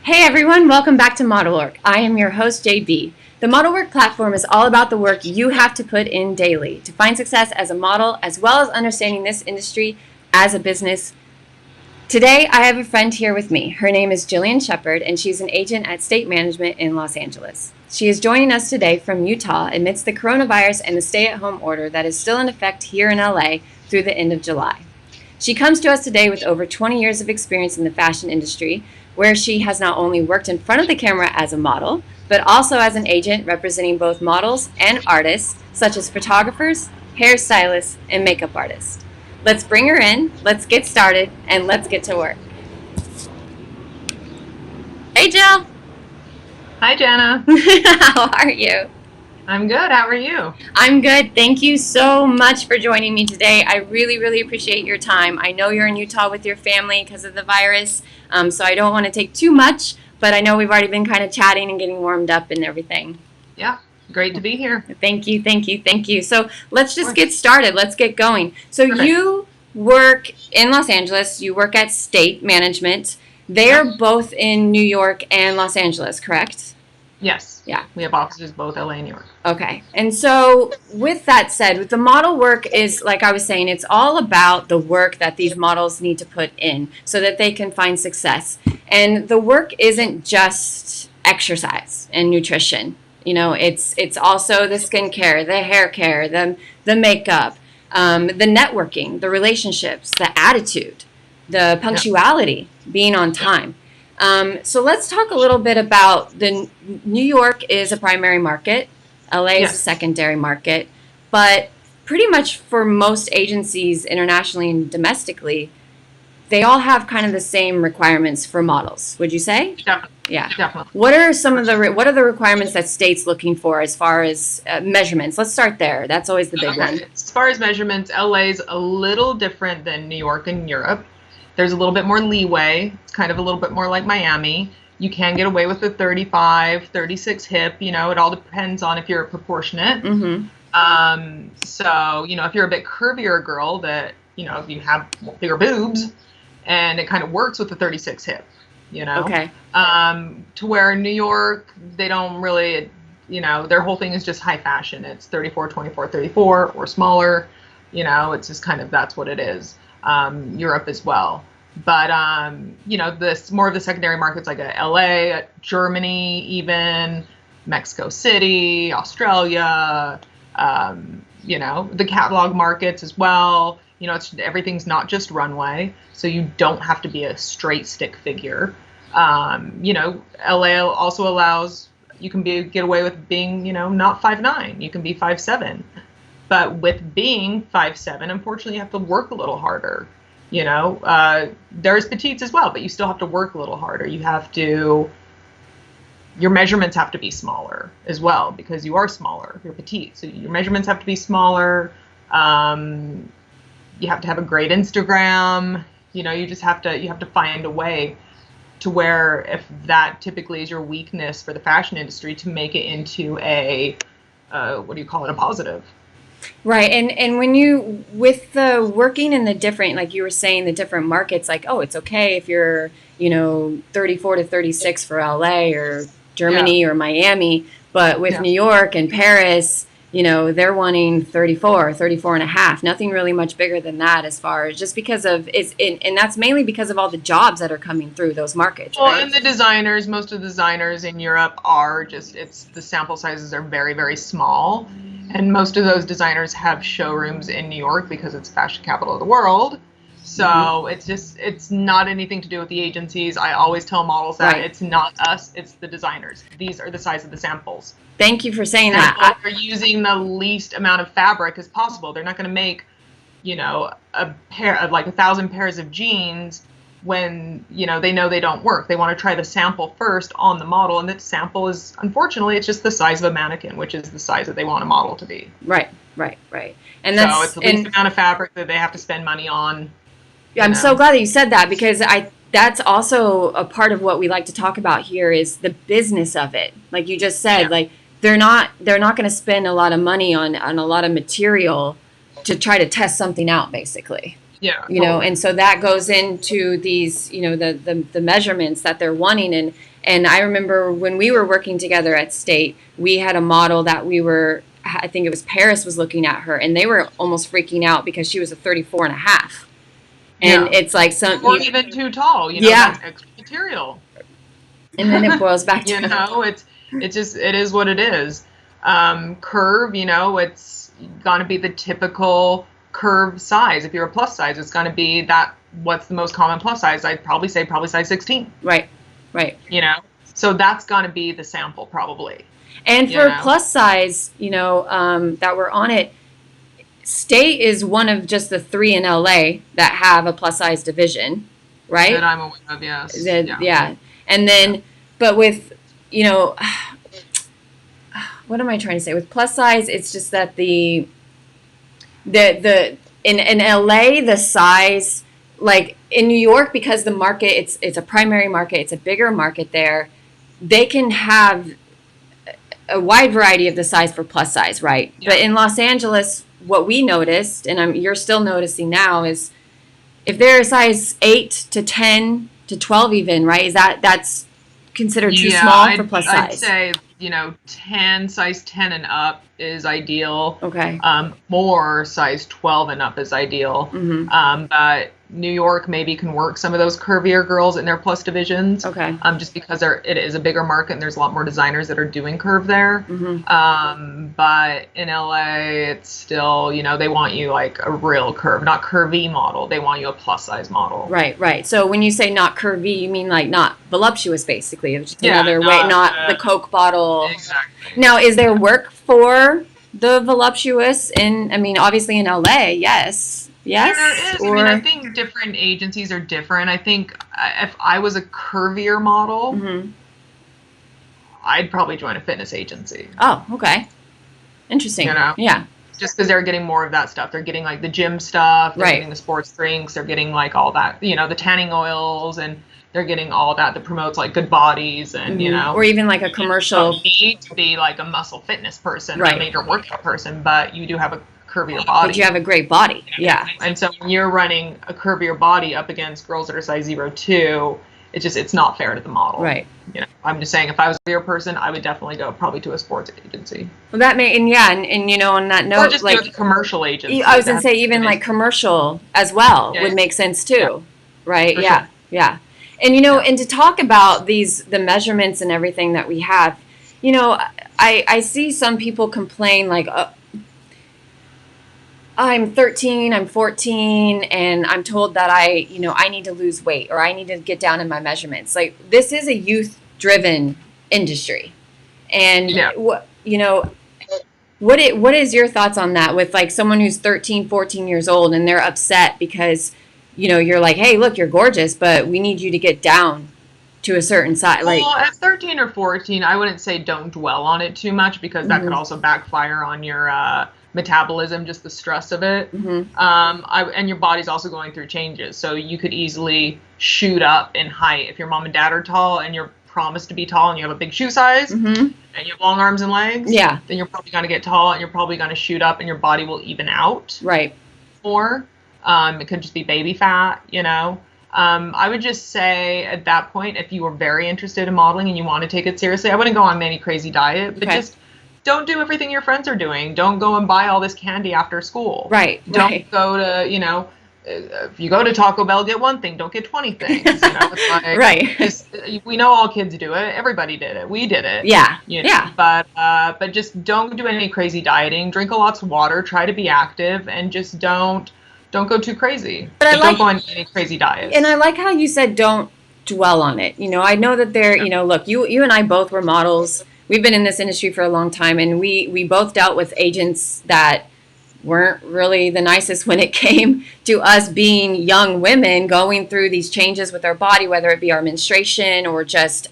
Hey everyone, welcome back to ModelWurk. I am your host, JB. The ModelWurk platform is all about the work you have to put in daily to find success as a model, as well as understanding this industry as a business. Today, I have a friend here with me. Her name is Jillian Shepard, and she's an agent at State Management in Los Angeles. She is joining us today from Utah amidst the coronavirus and the stay-at-home order that is still in effect here in LA through the end of July. She comes to us today with over 20 years of experience in the fashion industry, where she has not only worked in front of the camera as a model, but also as an agent representing both models and artists, such as photographers, hairstylists, and makeup artists. Let's bring her in, let's get started, and let's get to work. Hey, Jill. Hi, Jana. How are you? I'm good. How are you? I'm good. Thank you so much for joining me today. I really appreciate your time. I know you're in Utah with your family because of the virus, so I don't want to take too much, but I know we've already been kind of chatting and getting warmed up and everything. Yeah, great to be here. Thank you. So let's just get started. Let's get going. So Perfect. You work in Los Angeles. You work at State Management. They are both in New York and Los Angeles, correct? Yes. Yeah. We have offices both LA and New York. Okay. And so with that said, with the model work is, like I was saying, it's all about the work that these models need to put in so that they can find success. And the work isn't just exercise and nutrition. You know, it's also the skincare, the hair care, the makeup, the networking, the relationships, the attitude, the punctuality, being on time. So let's talk a little bit about New York is a primary market, LA is a secondary market, but pretty much for most agencies internationally and domestically, they all have kind of the same requirements for models. Would you say? Definitely. Yeah. Definitely. What are what are the requirements that state's looking for as far as measurements? Let's start there. That's always the big one. As far as measurements, LA's a little different than New York and Europe. There's a little bit more leeway. It's kind of a little bit more like Miami. You can get away with the 35, 36 hip. You know, it all depends on if you're proportionate. Mm-hmm. So, you know, if you're a bit curvier girl that, you know, you have bigger boobs and it kind of works with the 36 hip, you know. Okay. To where in New York, they don't really, you know, their whole thing is just high fashion. It's 34, 24, 34 or smaller. You know, it's just kind of, that's what it is. Europe as well. But, you know, this more of the secondary markets like LA, Germany, even Mexico City, Australia, you know, the catalog markets as well. You know, everything's not just runway, so you don't have to be a straight stick figure. You know, LA also allows, you can get away with being, you know, not 5'9", you can be 5'7". But with being 5'7", unfortunately, you have to work a little harder. You know, there's petites as well, but you still have to work a little harder. Your measurements have to be smaller as well because you are smaller. You're petite, so your measurements have to be smaller. You have to have a great Instagram. You know, you have to find a way to where, if that typically is your weakness for the fashion industry, to make it into a a positive. Right. And when you, with the working in the different, like you were saying, the different markets, like, oh, it's okay if you're, you know, 34 to 36 for LA or Germany or Miami, but with New York and Paris, you know, they're wanting 34 and a half, nothing really much bigger than that, as far as just because of and that's mainly because of all the jobs that are coming through those markets. Well, right? And most of the designers in Europe are the sample sizes are very small. And most of those designers have showrooms in New York because it's fashion capital of the world. So it's not anything to do with the agencies. I always tell models that it's not us, it's the designers. These are the size of the samples. Thank you for saying that. They're using the least amount of fabric as possible. They're not going to make, you know, a pair of like 1,000 pairs of jeans when, you know they don't work. They want to try the sample first on the model, and the sample is, unfortunately, it's just the size of a mannequin, which is the size that they want a model to be. Right. And so it's the least amount of fabric that they have to spend money on. I'm so glad that you said that, because that's also a part of what we like to talk about here is the business of it. Like you just said, like they're not going to spend a lot of money on a lot of material to try to test something out, basically. Yeah, you know, totally. and so that goes into these, you know, the measurements that they're wanting. And I remember when we were working together at State, we had a model that we were, I think it was Paris was looking at her, and they were almost freaking out because she was a 34 and a half. And Yeah. it's like some, Or even too tall, you know, yeah. that's extra material. And then it boils back You to, know, it's just, it is what it is. Curve, you know, it's gonna be the typical curve size. If you're a plus size, it's gonna be that, what's the most common plus size? I'd probably say size 16. right, right. You know, so that's gonna be the sample probably. And You for know, plus size, you know, that we're on it, State is one of just the 3 in LA that have a plus size division, right? that I'm aware of, yes. Yeah. And then, but with, you know, what am I trying to say? With plus size, it's just that in LA, the size, like in New York, because the market, it's a primary market, it's a bigger market there, they can have a wide variety of the size for plus size, right? Yeah. But in Los Angeles, what we noticed, and you're still noticing now, is if they're a size 8 to 10 to 12 even, right? That's considered too small for plus size. I'd say, you know, size 10 and up is ideal. Okay. More size 12 and up is ideal. Mm-hmm. But New York maybe can work some of those curvier girls in their plus divisions. Okay. Just because it is a bigger market and there's a lot more designers that are doing curve there. Mm-hmm. But in LA, it's still, you know, they want you like a real curve, not curvy model. They want you a plus size model. Right, right. So when you say not curvy, you mean like not voluptuous, basically. It's just another way, not the Coke bottle. Exactly. Now, is there work for the voluptuous I mean, obviously in LA, yes. Yes? There is. Or, I mean, I think different agencies are different. I think if I was a curvier model, mm-hmm. I'd probably join a fitness agency. Oh, okay. Interesting. You know? Yeah. Just because they're getting more of that stuff. They're getting like the gym stuff. They're getting the sports drinks. They're getting like all that, you know, the tanning oils, and they're getting all that promotes like good bodies and, you know. Or even like a commercial. You don't need to be like a muscle fitness person, right. a major workout person, but you do have a curvier body. But you have a great body. Yeah. And so when you're running a curvier body up against girls that are size 0-2, it's not fair to the model. Right. You know, I'm just saying, if I was a curvier person, I would definitely go probably to a sports agency. Well, that may, and you know, on that note, or just like a commercial agency. I was gonna say even like commercial as well would make sense too, right? Sure. Yeah. And you know, and to talk about the measurements and everything that we have, you know, I see some people complain like, I'm 13, I'm 14, and I'm told that I need to lose weight or I need to get down in my measurements. Like, this is a youth-driven industry. And, what is your thoughts on that with, like, someone who's 13, 14 years old and they're upset because, you know, you're like, hey, look, you're gorgeous, but we need you to get down to a certain size. Like, well, at 13 or 14, I wouldn't say don't dwell on it too much because that could also backfire on your metabolism, just the stress of it. And your body's also going through changes, so you could easily shoot up in height if your mom and dad are tall and you're promised to be tall and you have a big shoe size and you have long arms and legs. Then you're probably going to get tall and you're probably going to shoot up and your body will even out. Right. Or it could just be baby fat, you know. I would just say at that point, if you were very interested in modeling and you want to take it seriously, I wouldn't go on any crazy diet, but just don't do everything your friends are doing. Don't go and buy all this candy after school. Right. Don't go to, you know, if you go to Taco Bell, get one thing, don't get 20 things. You know, it's like, right. We know all kids do it. Everybody did it. We did it. Yeah. You know? But just don't do any crazy dieting. Drink a lot of water. Try to be active, and just don't go too crazy. But don't go on any crazy diets. And I like how you said don't dwell on it. You know, I know that you know, look, you and I both were models. We've been in this industry for a long time, and we both dealt with agents that weren't really the nicest when it came to us being young women going through these changes with our body, whether it be our menstruation or just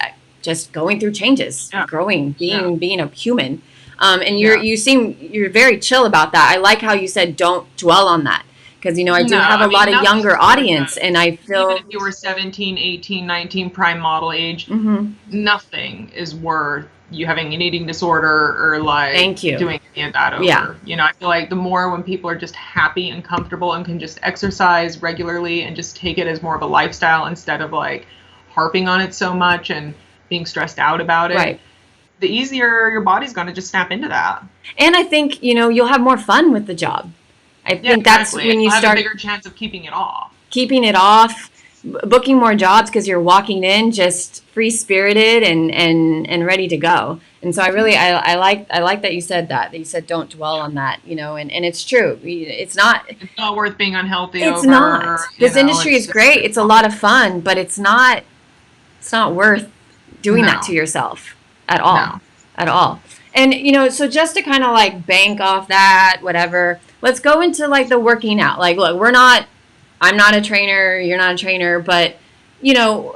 going through changes, growing, being a human. And you're very chill about that. I like how you said don't dwell on that, Because, you know, I do No, have a I mean, lot of nothing's younger worth audience, and I even feel, if you were 17, 18, 19, prime model age, hmm nothing is worth you having an eating disorder or like thank you. doing any of that Yeah, over. You know, I feel like the more when people are just happy and comfortable and can just exercise regularly and just take it as more of a lifestyle instead of like harping on it so much and being stressed out about it, right. the easier your body's going to just snap into that. And I think, you know, you'll have more fun with the job. I Yeah, think that's exactly. And when you you'll have a start bigger chance of keeping it off. keeping it off, booking more jobs because you're walking in just free spirited and ready to go. And so I like that you said that you said don't dwell on that, you know, and it's true. It's not worth being unhealthy It's over, not. This industry is it's just, great. It's a lot of fun, but it's not worth doing that to no, yourself at all. no. At all. And you know, so just to kind of like bank off that, whatever, let's go into like the working out. Like, look, I'm not a trainer, you're not a trainer, but you know,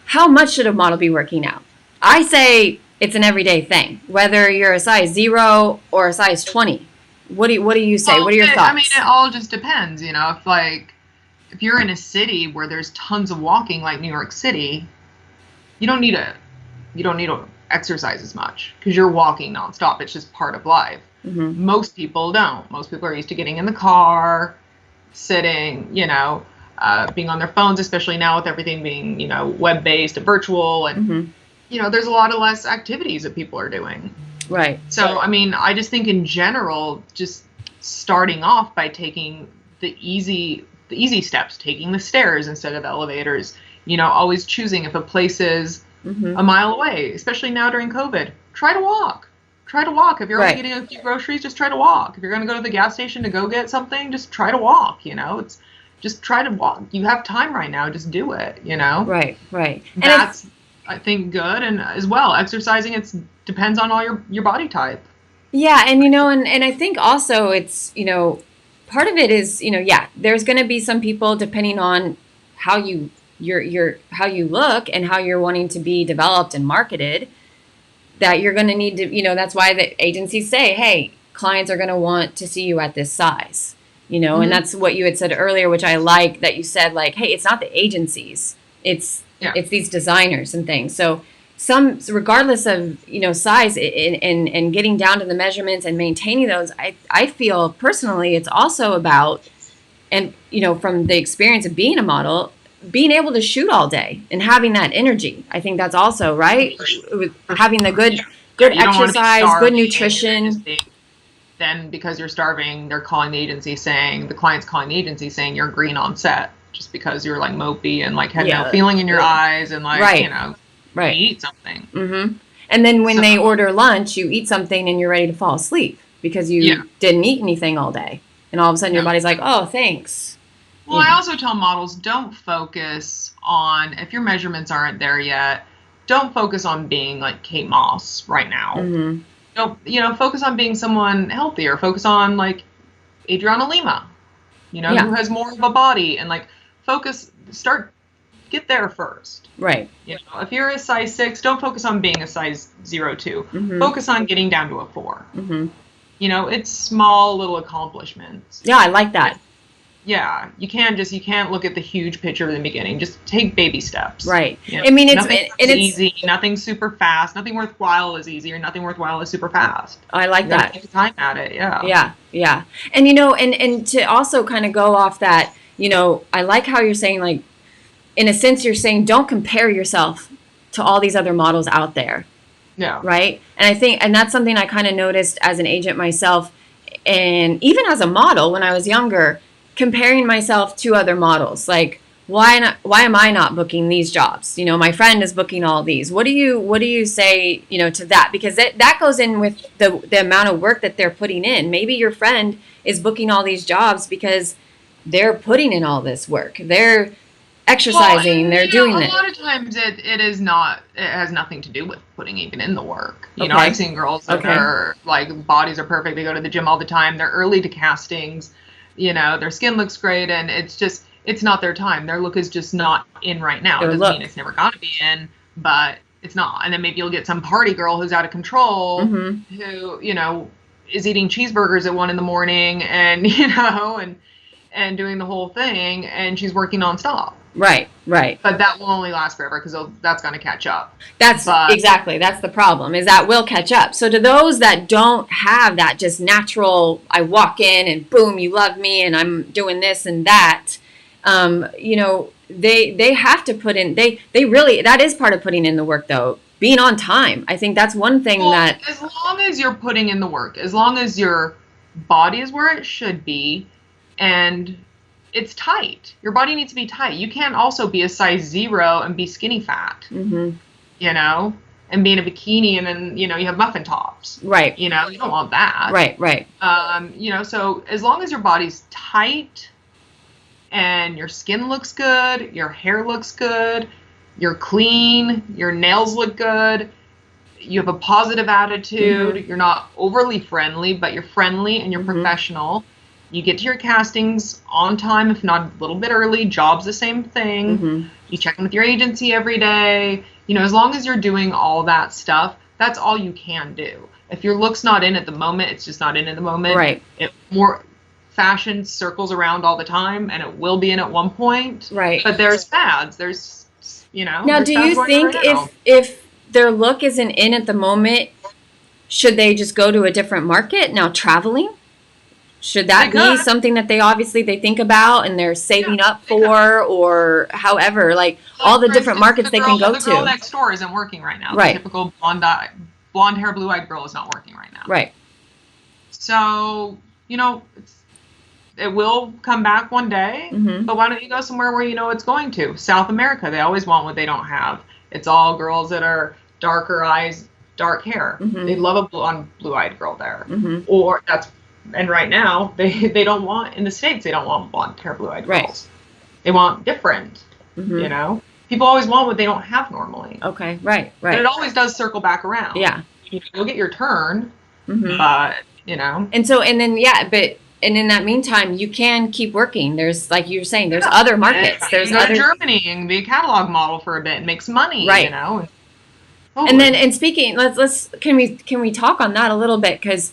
how much should a model be working out? I say it's an everyday thing, whether you're a size 0 or a size 20. What do you say? Well, What are your I mean, thoughts? it all just depends, if you're in a city where there's tons of walking like New York City, you don't need to exercise as much because you're walking nonstop. It's just part of life. Mm-hmm. Most people don't. Most people are used to getting in the car, sitting, being on their phones, especially now with everything being, web-based and virtual. And, Mm-hmm. there's a lot of less activities that people are doing. Right. So, I mean, I just think in general, just starting off by taking the easy steps, taking the stairs instead of elevators, always choosing if a place is Mm-hmm. a mile away, especially now during COVID, try to walk. Try to walk. If you're only Right. getting a few groceries, just try to walk. If you're going to go to the gas station to go get something, just try to walk, it's just try to walk. You have time right now, just do it, Right. Right. And That's, I think, good. And as well, exercising, it depends on all your body type. yeah, and you know, and I think also it's, you know, part of it is, you know, yeah, there's going to be some people depending on how your how you look and how you're wanting to be developed and marketed that you're going to need to, you know, that's why the agencies say, hey, clients are going to want to see you at this size, you know, and that's what you had said earlier, which I like that you said, like, hey, it's not the agencies, it's these designers and things. So regardless of, you know, size and getting down to the measurements and maintaining those, I feel personally it's also about, and you know, from the experience of being a model, being able to shoot all day and having that energy. I think that's also right with having the good You don't want to be exercise, good starving and nutrition. then because you're starving, the client's calling the agency saying you're green on set just because you're like mopey and like had no feeling in your eyes and like, Right. you eat something. Mm-hmm. And then when they order lunch, you eat something and you're ready to fall asleep because you didn't eat anything all day. And all of a sudden your body's like, oh, thanks. Well, I also tell models, don't focus on, if your measurements aren't there yet, don't focus on being like Kate Moss right now. Mm-hmm. Don't, focus on being someone healthier. Focus on like Adriana Lima, who has more of a body, and like get there first. Right. If you're a size 6, don't focus on being a size 0-2. Mm-hmm. Focus on getting down to a 4. Mm-hmm. It's small little accomplishments. Yeah, I like that. Yeah, you can't look at the huge picture in the beginning. Just take baby steps. Right. I mean, it's easy. Nothing super fast. Nothing worthwhile is easy, or nothing worthwhile is super fast. I like that. Take time at it. Yeah. Yeah. Yeah. And you know, and to also kind of go off that, you know, I like how you're saying, like, in a sense, you're saying don't compare yourself to all these other models out there. Yeah. Right. And that's something I kind of noticed as an agent myself, and even as a model when I was younger. Comparing myself to other models, like why am I not booking these jobs? You know, my friend is booking all these. What do you say, you know, to that? Because that goes in with the amount of work that they're putting in. Maybe your friend is booking all these jobs because they're putting in all this work. They're exercising. They're doing it. A lot of times it has nothing to do with putting even in the work. You know, Okay. I've seen girls that are like bodies are perfect. They go to the gym all the time. They're early to castings. Their skin looks great, and it's not their time. Their look is just not in right now. It doesn't mean it's never gonna be in, but it's not. And then maybe you'll get some party girl who's out of control, who, is eating cheeseburgers at 1 a.m. and, you know, and doing the whole thing, and she's working nonstop. Right, right. But that will only last forever because that's going to catch up. Exactly. That's the problem, is that will catch up. So to those that don't have that just natural, I walk in and boom, you love me and I'm doing this and that, you know, they have to put in, they really, that is part of putting in the work though. Being on time. I think that's one thing that... As long as you're putting in the work, as long as your body is where it should be and it's tight. Your body needs to be tight. You can't also be a size 0 and be skinny fat, you know, and be in a bikini and then, you know, you have muffin tops. Right. You know, you don't want that. Right, right. You know, so as long as your body's tight and your skin looks good, your hair looks good, you're clean, your nails look good, you have a positive attitude, you're not overly friendly, but you're friendly and you're professional. You get to your castings on time, if not a little bit early. Job's the same thing. You check in with your agency every day. You know, as long as you're doing all that stuff, that's all you can do. If your look's not in at the moment, it's just not in at the moment. Right. More fashion circles around all the time, and it will be in at one point. Right. But there's fads. There's, you know. Now, do you think if their look isn't in at the moment, should they just go to a different market? Now, traveling? Should that be something that they think about and they're saving up for, or however, like all the different markets they can go to? The girl next door isn't working right now. Right. The typical blonde hair, blue-eyed girl is not working right now. Right. So, you know, it will come back one day, but why don't you go somewhere where you know it's going to? South America, they always want what they don't have. It's all girls that are darker eyes, dark hair. They love a blonde, blue-eyed girl there. Or and right now, they don't want, in the States, they don't want blonde hair, blue-eyed girls. Right. They want different, you know? People always want what they don't have normally. Okay, right. But it always does circle back around. Yeah. You'll get your turn, but, you know. And in that meantime, you can keep working. There's, like you were saying, there's other markets. There's go to Germany and be a catalog model for a bit and make some money, right. You know. And speaking, can we talk on that a little bit? Because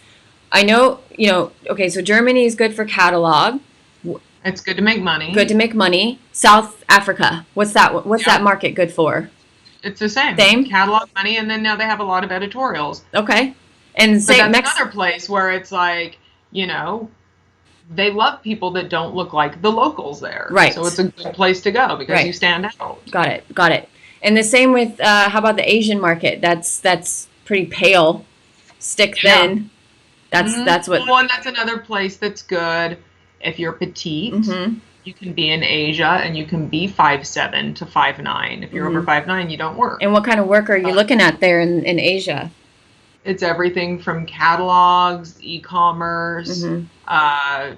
I know, you know, okay, so Germany is good for catalog. It's good to make money. Good to make money. South Africa, what's that market good for? It's the same. Catalog money, and then now they have a lot of editorials. Okay. And that's another place where it's like, you know, they love people that don't look like the locals there. Right. So it's a good place to go because you stand out. Got it. And the same with, how about the Asian market? That's pretty pale, stick thin. That's what. Well, and that's another place that's good if you're petite. You can be in Asia and you can be 5'7" to 5'9". If you're over 5'9", you don't work. And what kind of work are you looking at there in Asia? It's everything from catalogs, e-commerce. They're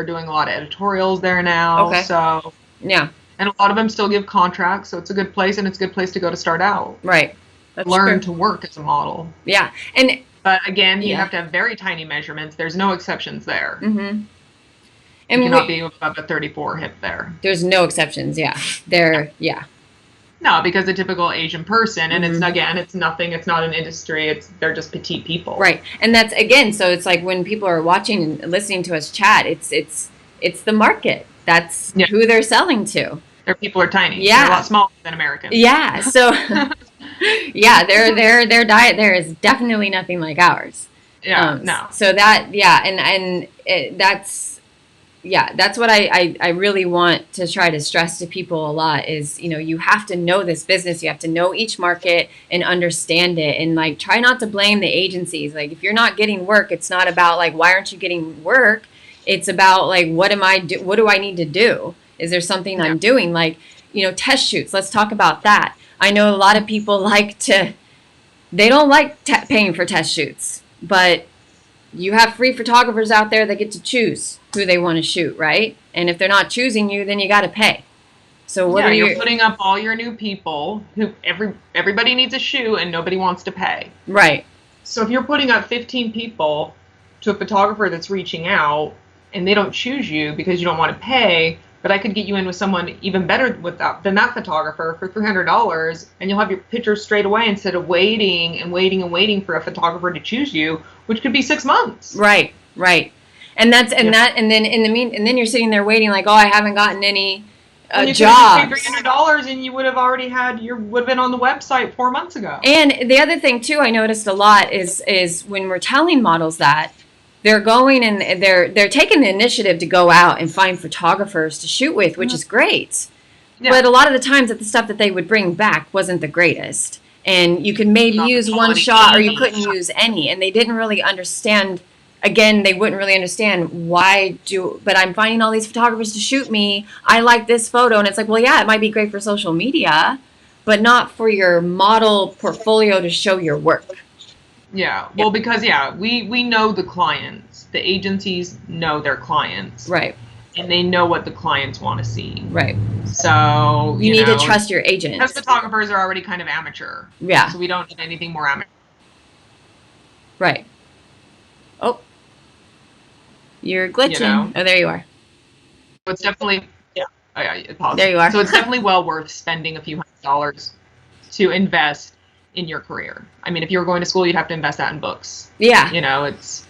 doing a lot of editorials there now. Okay. So yeah. And a lot of them still give contracts, so it's a good place, and it's a good place to go to start out. Right. Learn to work as a model. Yeah. But again, you have to have very tiny measurements. There's no exceptions there. And you cannot be above a 34 hip there. There's no exceptions. Yeah. No, because the typical Asian person, and it's nothing. It's not an industry. They're just petite people. Right. And that's, again, so it's like when people are watching and listening to us chat, it's the market. That's who they're selling to. Their people are tiny. Yeah. They're a lot smaller than Americans. Yeah. So. Yeah, their diet there is definitely nothing like ours. Yeah, no. So that, that's what I really want to try to stress to people a lot is, you know, you have to know this business, you have to know each market and understand it, and like try not to blame the agencies. Like if you're not getting work, it's not about like why aren't you getting work? It's about like what do I need to do? Is there something I'm doing? Like, you know, test shoots. Let's talk about that. I know a lot of people they don't like paying for test shoots, but you have free photographers out there that get to choose who they want to shoot, right? And if they're not choosing you, then you got to pay. So you're putting up all your new people who everybody needs a shoe and nobody wants to pay. Right. So if you're putting up 15 people to a photographer that's reaching out and they don't choose you because you don't want to pay, but I could get you in with someone even better than that photographer for $300, and you'll have your pictures straight away instead of waiting and waiting and waiting for a photographer to choose you, which could be 6 months. Right. And then you're sitting there waiting like, oh, I haven't gotten any you jobs. Paid $300 and you would have already would have been on the website 4 months ago. And the other thing too, I noticed a lot is when we're telling models that, they're going and they're taking the initiative to go out and find photographers to shoot with, which is great. Yeah. But a lot of the times that the stuff that they would bring back wasn't the greatest. And you could maybe use one shot or you couldn't use any. And they didn't really understand, again, they wouldn't really understand but I'm finding all these photographers to shoot me. I like this photo. And it's like, well, yeah, it might be great for social media, but not for your model portfolio to show your work. Yeah, well, because, we know the clients. The agencies know their clients. Right. And they know what the clients want to see. Right. So, you need to trust your agent. Because photographers are already kind of amateur. Yeah. So we don't need anything more amateur. Right. Oh. You're glitching. Oh, there you are. So it's definitely, there you are. So it's definitely well worth spending a few $100s to invest in your career. I mean, if you were going to school, you'd have to invest that in books. Yeah. It's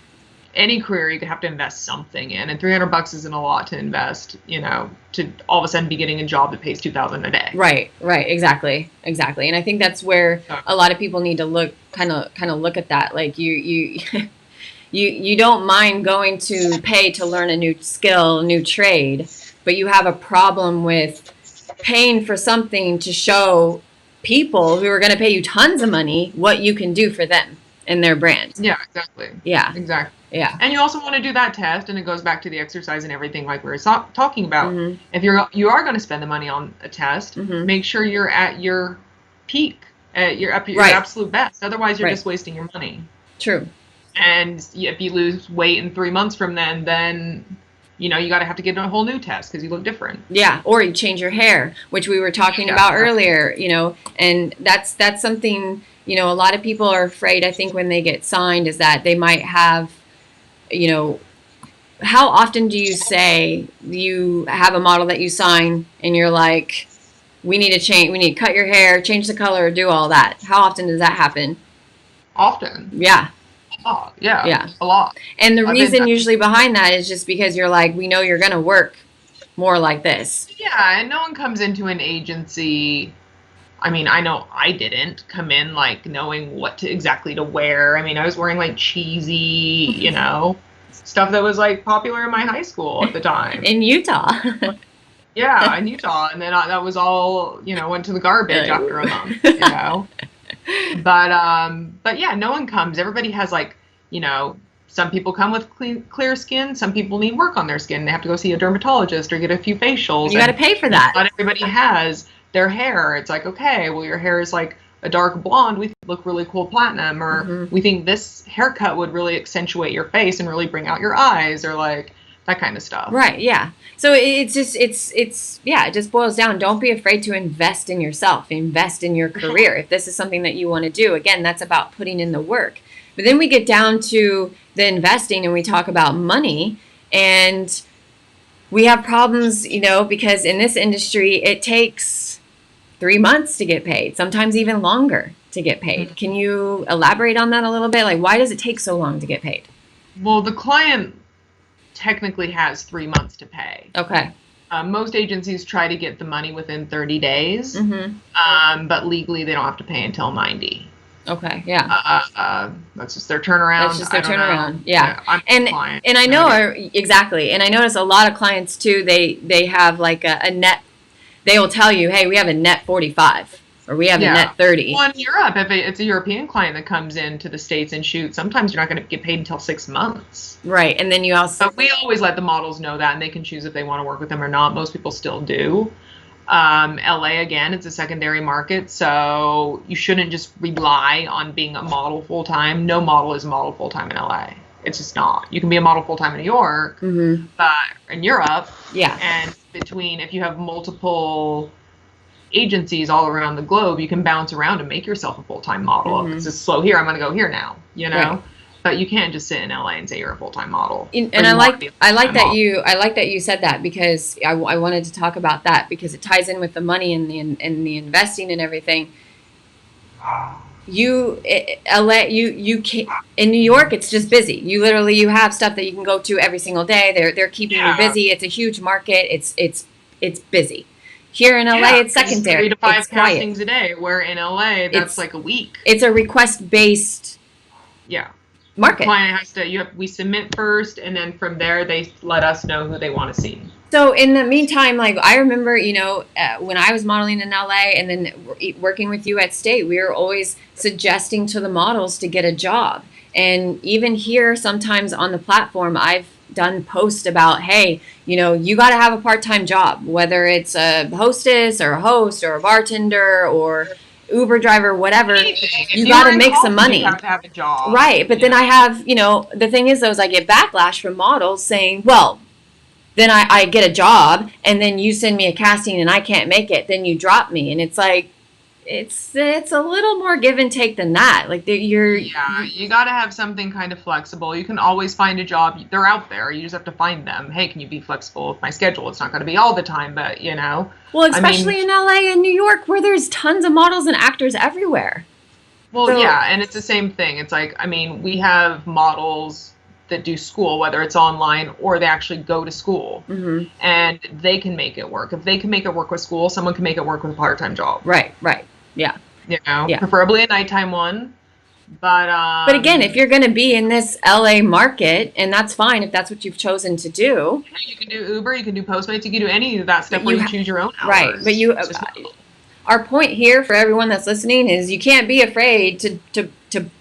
any career you could have to invest something in, and $300 isn't a lot to invest, to all of a sudden be getting a job that pays $2,000 a day. Right. Exactly. And I think that's where a lot of people need to look, kind of look at that. Like you don't mind going to pay to learn a new skill, new trade, but you have a problem with paying for something to show people who are going to pay you tons of money what you can do for them and their brand. Yeah, exactly. Yeah. Exactly. Yeah. And you also want to do that test, and it goes back to the exercise and everything like we were talking about. Mm-hmm. If you are going to spend the money on a test, make sure you're at your peak, at your absolute best. Otherwise, you're just wasting your money. True. And if you lose weight in 3 months from then you got to have to get a whole new test because you look different. Yeah, or you change your hair, which we were talking about earlier, and that's something, a lot of people are afraid, I think, when they get signed, is that they might have, how often do you say you have a model that you sign and you're like, we need to cut your hair, change the color, do all that? How often does that happen? Often. Yeah. Oh, yeah, a lot. And the reason usually behind that is just because you're like, we know you're going to work more like this. Yeah, and no one comes into an agency. I mean, I know I didn't come in like knowing what exactly to wear. I mean, I was wearing like cheesy, stuff that was like popular in my high school at the time. In Utah. Yeah, in Utah. And then that was all, went to the garbage after a month, But yeah, no one comes. Everybody has like, some people come with clear skin. Some people need work on their skin. They have to go see a dermatologist or get a few facials. You got to pay for that. Not everybody has their hair. It's like, okay, well, your hair is like a dark blonde. We look really cool platinum, or we think this haircut would really accentuate your face and really bring out your eyes, or like that kind of stuff. Right. Yeah. So it just boils down. Don't be afraid to invest in yourself, invest in your career. If this is something that you want to do, again, that's about putting in the work. But then we get down to the investing and we talk about money, and we have problems, because in this industry, it takes 3 months to get paid, sometimes even longer to get paid. Can you elaborate on that a little bit? Like, why does it take so long to get paid? Well, the client technically has 3 months to pay. Okay. Most agencies try to get the money within 30 days, but legally they don't have to pay until 90. Okay, yeah. That's just their turnaround. That's just their turnaround. Yeah. I'm a client. And I know, exactly. And I notice a lot of clients too, they have like a net, they will tell you, hey, we have a net 45. Or we have a net 30. Well, in Europe, if it's a European client that comes into the States and shoots, sometimes you're not going to get paid until 6 months. Right, and then you also... But we always let the models know that, and they can choose if they want to work with them or not. Most people still do. LA, again, it's a secondary market, so you shouldn't just rely on being a model full-time. No model is a model full-time in LA. It's just not. You can be a model full-time in New York, but in Europe, and if you have multiple agencies all around the globe, you can bounce around and make yourself a full-time model. Because it's slow here, I'm going to go here now, Right. but you can't just sit in LA and say you're a full-time model. And I like that you said that, because I wanted to talk about that, because it ties in with the money and the investing and everything. LA, you can't, in New York, it's just busy. You have stuff that you can go to every single day. They're keeping you busy. It's a huge market. It's busy. Here in LA, it's secondary. 3 to 5 castings a day, where in LA, that's like a week. It's a request-based market. The client has to, we submit first, and then from there, they let us know who they want to see. So in the meantime, like, I remember, when I was modeling in LA and then working with you at State, we were always suggesting to the models to get a job. And even here, sometimes on the platform, I've done posts about, hey, you got to have a part-time job, whether it's a hostess or a host or a bartender or Uber driver, whatever. You got to make some money. You have to have a job. Right. But then I have, the thing is, though, is I get backlash from models saying, well, then I get a job and then you send me a casting and I can't make it. Then you drop me. And it's like, it's a little more give and take than that. Like, you got to have something kind of flexible. You can always find a job. They're out there. You just have to find them. Hey, can you be flexible with my schedule? It's not going to be all the time, but Well, especially in LA and New York, where there's tons of models and actors everywhere. Well, and it's the same thing. It's like, we have models that do school, whether it's online or they actually go to school, and they can make it work. If they can make it work with school, someone can make it work with a part-time job. Right. Yeah. Preferably a nighttime one. But again, if you're going to be in this LA market, and that's fine if that's what you've chosen to do. You can do Uber, you can do Postmates, you can do any of that stuff where you choose your own hours. Right, but our point here for everyone that's listening is you can't be afraid to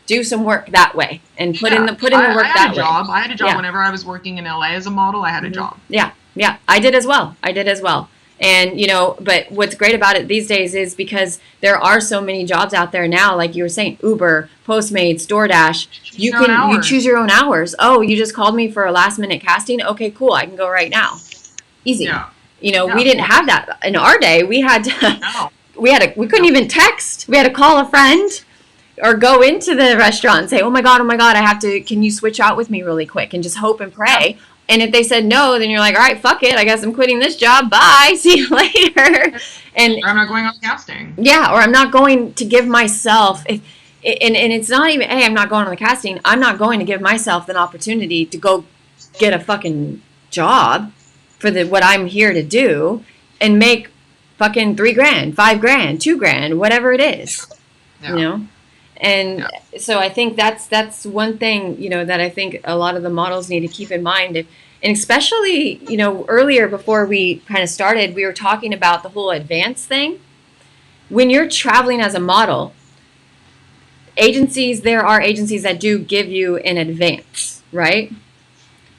do some work that way and put in the work that way. I had a job whenever I was working in LA as a model. I had a job. Yeah, I did as well. And, but what's great about it these days is because there are so many jobs out there now, like you were saying, Uber, Postmates, DoorDash, you choose your own hours. Oh, you just called me for a last minute casting? Okay, cool. I can go right now. Easy. Yeah. We didn't have that in our day. We had to, we couldn't even text. We had to call a friend or go into the restaurant and say, oh my God, can you switch out with me really quick, and just hope and pray. Yeah. And if they said no, then you're like, all right, fuck it. I guess I'm quitting this job. Bye. See you later. Or I'm not going on casting. Yeah. Or I'm not going to give myself, and it's not even, hey, I'm not going on the casting. I'm not going to give myself an opportunity to go get a fucking job for what I'm here to do and make fucking $3,000, $5,000, $2,000, whatever it is, And so I think that's one thing, that I think a lot of the models need to keep in mind. And especially, earlier before we kind of started, we were talking about the whole advance thing. When you're traveling as a model, there are agencies that do give you an advance, right?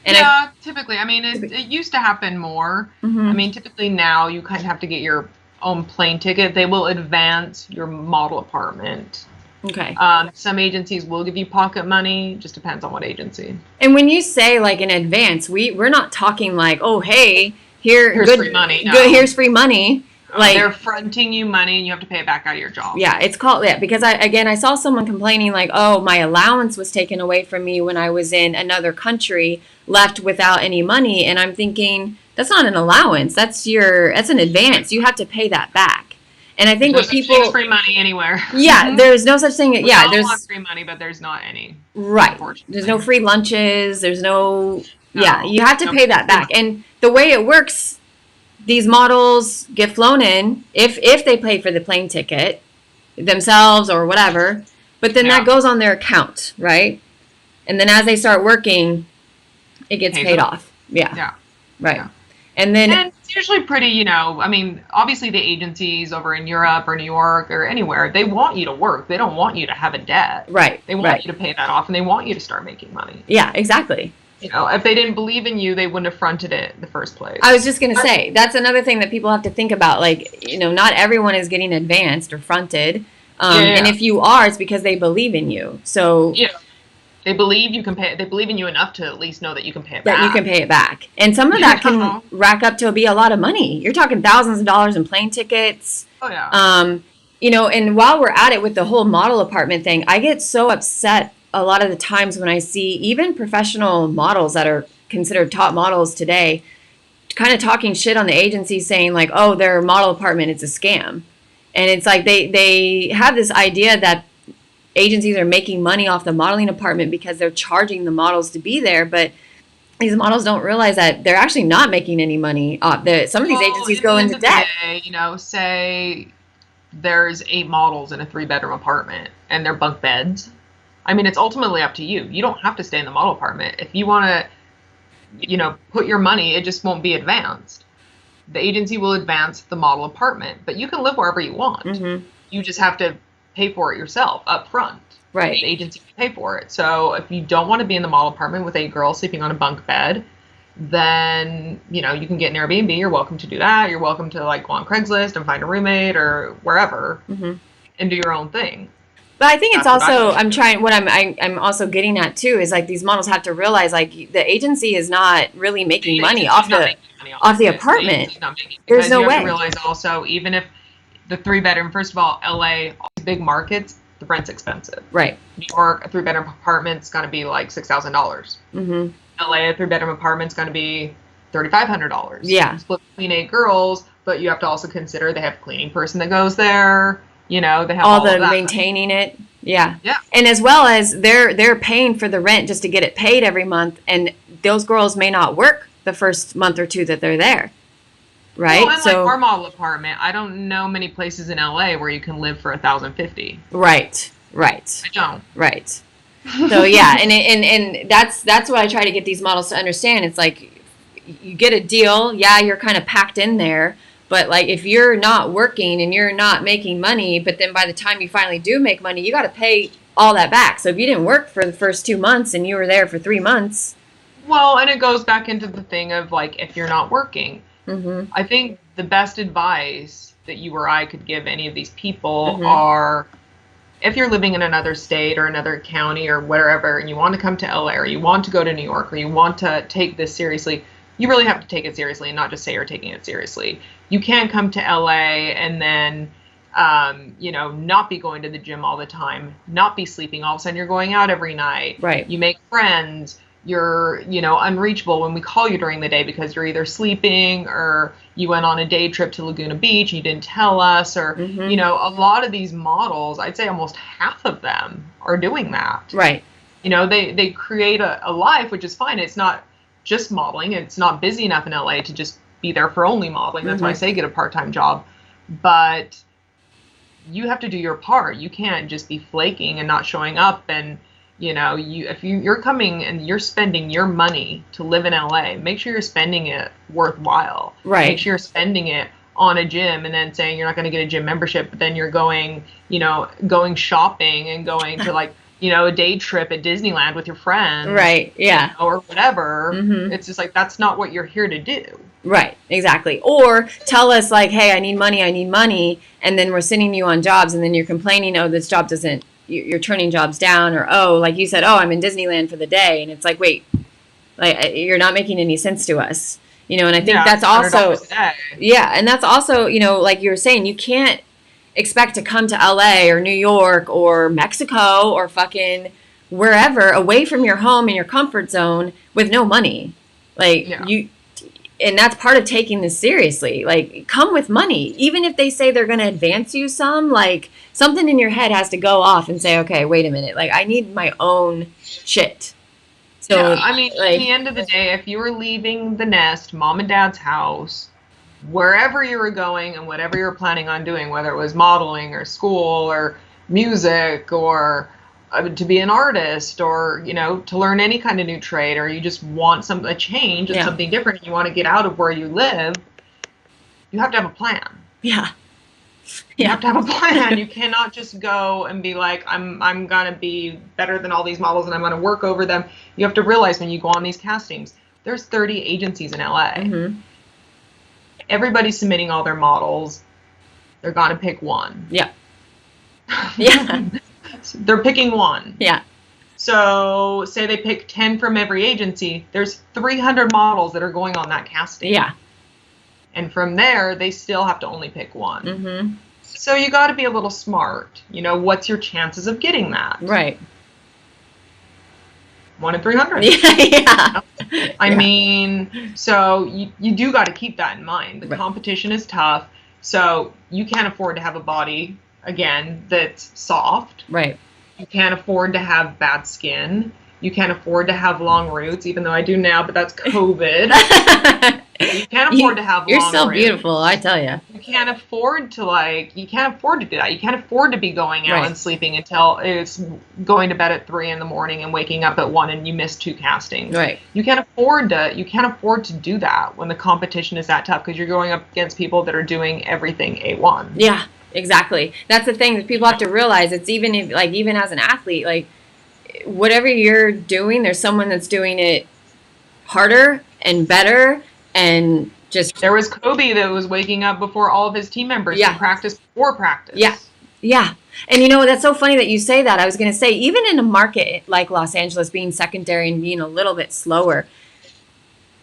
And typically. It used to happen more. Mm-hmm. Typically now you kind of have to get your own plane ticket. They will advance your model apartment. Okay. Some agencies will give you pocket money. Just depends on what agency. And when you say like in advance, we're not talking like, oh, hey, here's free money. No. Here's free money. Like they're fronting you money and you have to pay it back out of your job. Yeah, it's called because I saw someone complaining like, oh, my allowance was taken away from me when I was in another country, left without any money, and I'm thinking that's not an allowance. That's an advance. You have to pay that back. And I think there's no such thing as free money anywhere. Yeah, there's no such thing. Yeah, there's free money, but there's not any. Right. There's no free lunches. There's no. Yeah, you have to pay that back. And the way it works, these models get flown in if they pay for the plane ticket themselves or whatever. But then that goes on their account, right? And then as they start working, it gets paid off. Yeah. Yeah. Right. Yeah. And it's usually pretty, obviously the agencies over in Europe or New York or anywhere, they want you to work. They don't want you to have a debt. Right. They want you to pay that off, and they want you to start making money. Yeah, exactly. If they didn't believe in you, they wouldn't have fronted it in the first place. I was just going to say, that's another thing that people have to think about. Like, not everyone is getting advanced or fronted. And if you are, it's because they believe in you. So they believe you can pay. They believe in you enough to at least know that you can pay it back. That you can pay it back, and some of that can rack up to be a lot of money. You're talking thousands of dollars in plane tickets. Oh yeah. And while we're at it with the whole model apartment thing, I get so upset a lot of the times when I see even professional models that are considered top models today, kind of talking shit on the agency, saying like, oh, their model apartment, it's a scam. And it's like they have this idea that agencies are making money off the modeling apartment because they're charging the models to be there, but these models don't realize that they're actually not making any money. Some of these agencies go into debt. Say there's 8 models in a 3-bedroom apartment and they're bunk beds. I mean, it's ultimately up to you. You don't have to stay in the model apartment. If you want to, put your money, it just won't be advanced. The agency will advance the model apartment, but you can live wherever you want. Mm-hmm. You just have to pay for it yourself up front. Right. The agency can pay for it. So if you don't want to be in the model apartment with 8 girls sleeping on a bunk bed, then, you can get an Airbnb. You're welcome to do that. You're welcome to go on Craigslist and find a roommate or wherever and do your own thing. But I think it's also, I'm also getting at too, is these models have to realize the agency is not really making money off the apartment. There's no way. You have to realize also, even if the 3-bedroom, first of all, LA, big markets, the rent's expensive. Right. New York, a 3-bedroom apartment's going to be $6,000. Mm-hmm. LA, a 3-bedroom apartment's going to be $3,500. Yeah. Split between 8 girls, but you have to also consider they have a cleaning person that goes there. They have all the maintaining it. Yeah. Yeah. And as well as they're paying for the rent just to get it paid every month, and those girls may not work the first month or 2 that they're there. Right. Well, and so our model apartment, I don't know many places in LA where you can live for $1,050. Right. I don't. Right. So yeah, and that's what I try to get these models to understand. It's you get a deal, yeah, you're kind of packed in there, but if you're not working and you're not making money, but then by the time you finally do make money, you got to pay all that back. So if you didn't work for the first 2 months and you were there for 3 months. Well, and it goes back into the thing of if you're not working, I think the best advice that you or I could give any of these people are, if you're living in another state or another county or wherever, and you want to come to LA or you want to go to New York or you want to take this seriously, you really have to take it seriously and not just say you're taking it seriously. You can't come to LA and then, not be going to the gym all the time, not be sleeping. All of a sudden you're going out every night. Right. You make friends. You're, unreachable when we call you during the day because you're either sleeping or you went on a day trip to Laguna Beach and you didn't tell us, or, a lot of these models, I'd say almost half of them are doing that. Right. They create a life, which is fine. It's not just modeling. It's not busy enough in LA to just be there for only modeling. That's why I say get a part-time job. But you have to do your part. You can't just be flaking and not showing up. And if you're coming and you're spending your money to live in LA, make sure you're spending it worthwhile. Right. Make sure you're spending it on a gym, and then saying you're not going to get a gym membership, but then you're going shopping and going to a day trip at Disneyland with your friends. Right. Yeah. Or whatever. It's just that's not what you're here to do. Right. Exactly. Or tell us hey, I need money. And then we're sending you on jobs, and then you're complaining, oh, this job doesn't, you're turning jobs down, or, oh, like you said, oh, I'm in Disneyland for the day. And it's wait, you're not making any sense to us, and I think that's also, and that's also, like you were saying, you can't expect to come to LA or New York or Mexico or fucking wherever away from your home and your comfort zone with no money. And that's part of taking this seriously. Come with money. Even if they say they're going to advance you some, something in your head has to go off and say, okay, wait a minute. I need my own shit. So, at the end of the day, if you were leaving the nest, mom and dad's house, wherever you were going and whatever you were planning on doing, whether it was modeling or school or music or to be an artist or, to learn any kind of new trade, or you just want a change and something different, and you want to get out of where you live, you have to have a plan. Yeah. You have to have a plan. You cannot just go and be I'm going to be better than all these models and I'm going to work over them. You have to realize when you go on these castings, there's 30 agencies in LA. Mm-hmm. Everybody's submitting all their models. They're going to pick one. Yeah. Yeah. They're picking one. Yeah. So say they pick 10 from every agency, there's 300 models that are going on that casting. Yeah. And from there, they still have to only pick one. Mm-hmm. So you got to be a little smart. What's your chances of getting that? Right. 1 in 300. Yeah. I mean, so you do got to keep that in mind. The competition is tough, so you can't afford to have a body, again, that's soft. Right. You can't afford to have bad skin. You can't afford to have long roots, even though I do now, but that's COVID. You can't afford to have long roots. You're still beautiful, I tell you. You can't afford to you can't afford to do that. You can't afford to be going out and sleeping until it's going to bed at 3 in the morning and waking up at 1 and you miss 2 castings. Right. You can't afford to do that when the competition is that tough, because you're going up against people that are doing everything A1. Yeah, exactly. That's the thing that people have to realize. It's even as an athlete, like whatever you're doing, there's someone that's doing it harder and better. And just there was Kobe that was waking up before all of his team members to practice before practice. Yeah. And that's so funny that you say that. I was going to say, even in a market like Los Angeles, being secondary and being a little bit slower,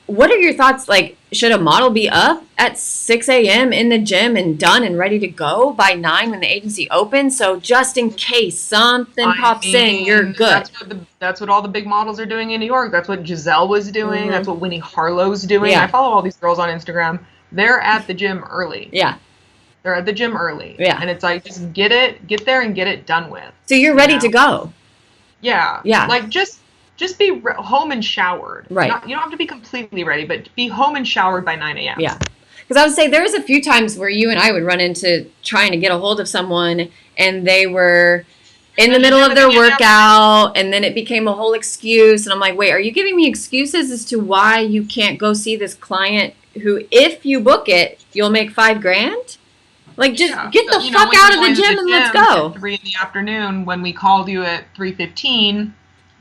what are your thoughts? Like, should a model be up at 6 a.m. in the gym and done and ready to go by 9 when the agency opens? So just in case something pops in, you're good. That's what all the big models are doing in New York. That's what Giselle was doing. That's what Winnie Harlow's doing. Yeah. I follow all these girls on Instagram. They're at the gym early. Yeah. They're at the gym early. Yeah. And it's like, just get there and get it done with. So you're ready to go. Yeah. Yeah. Like, just be home and showered. Right. You don't have to be completely ready, but be home and showered by 9 a.m. Yeah. Because I would say there was a few times where you and I would run into trying to get a hold of someone and they were in the middle of their workout and then it became a whole excuse. And I'm like, wait, are you giving me excuses as to why you can't go see this client who, if you book it, you'll make $5,000? Like, just get the fuck out of the gym and let's go. At 3 in the afternoon when we called you at 3:15.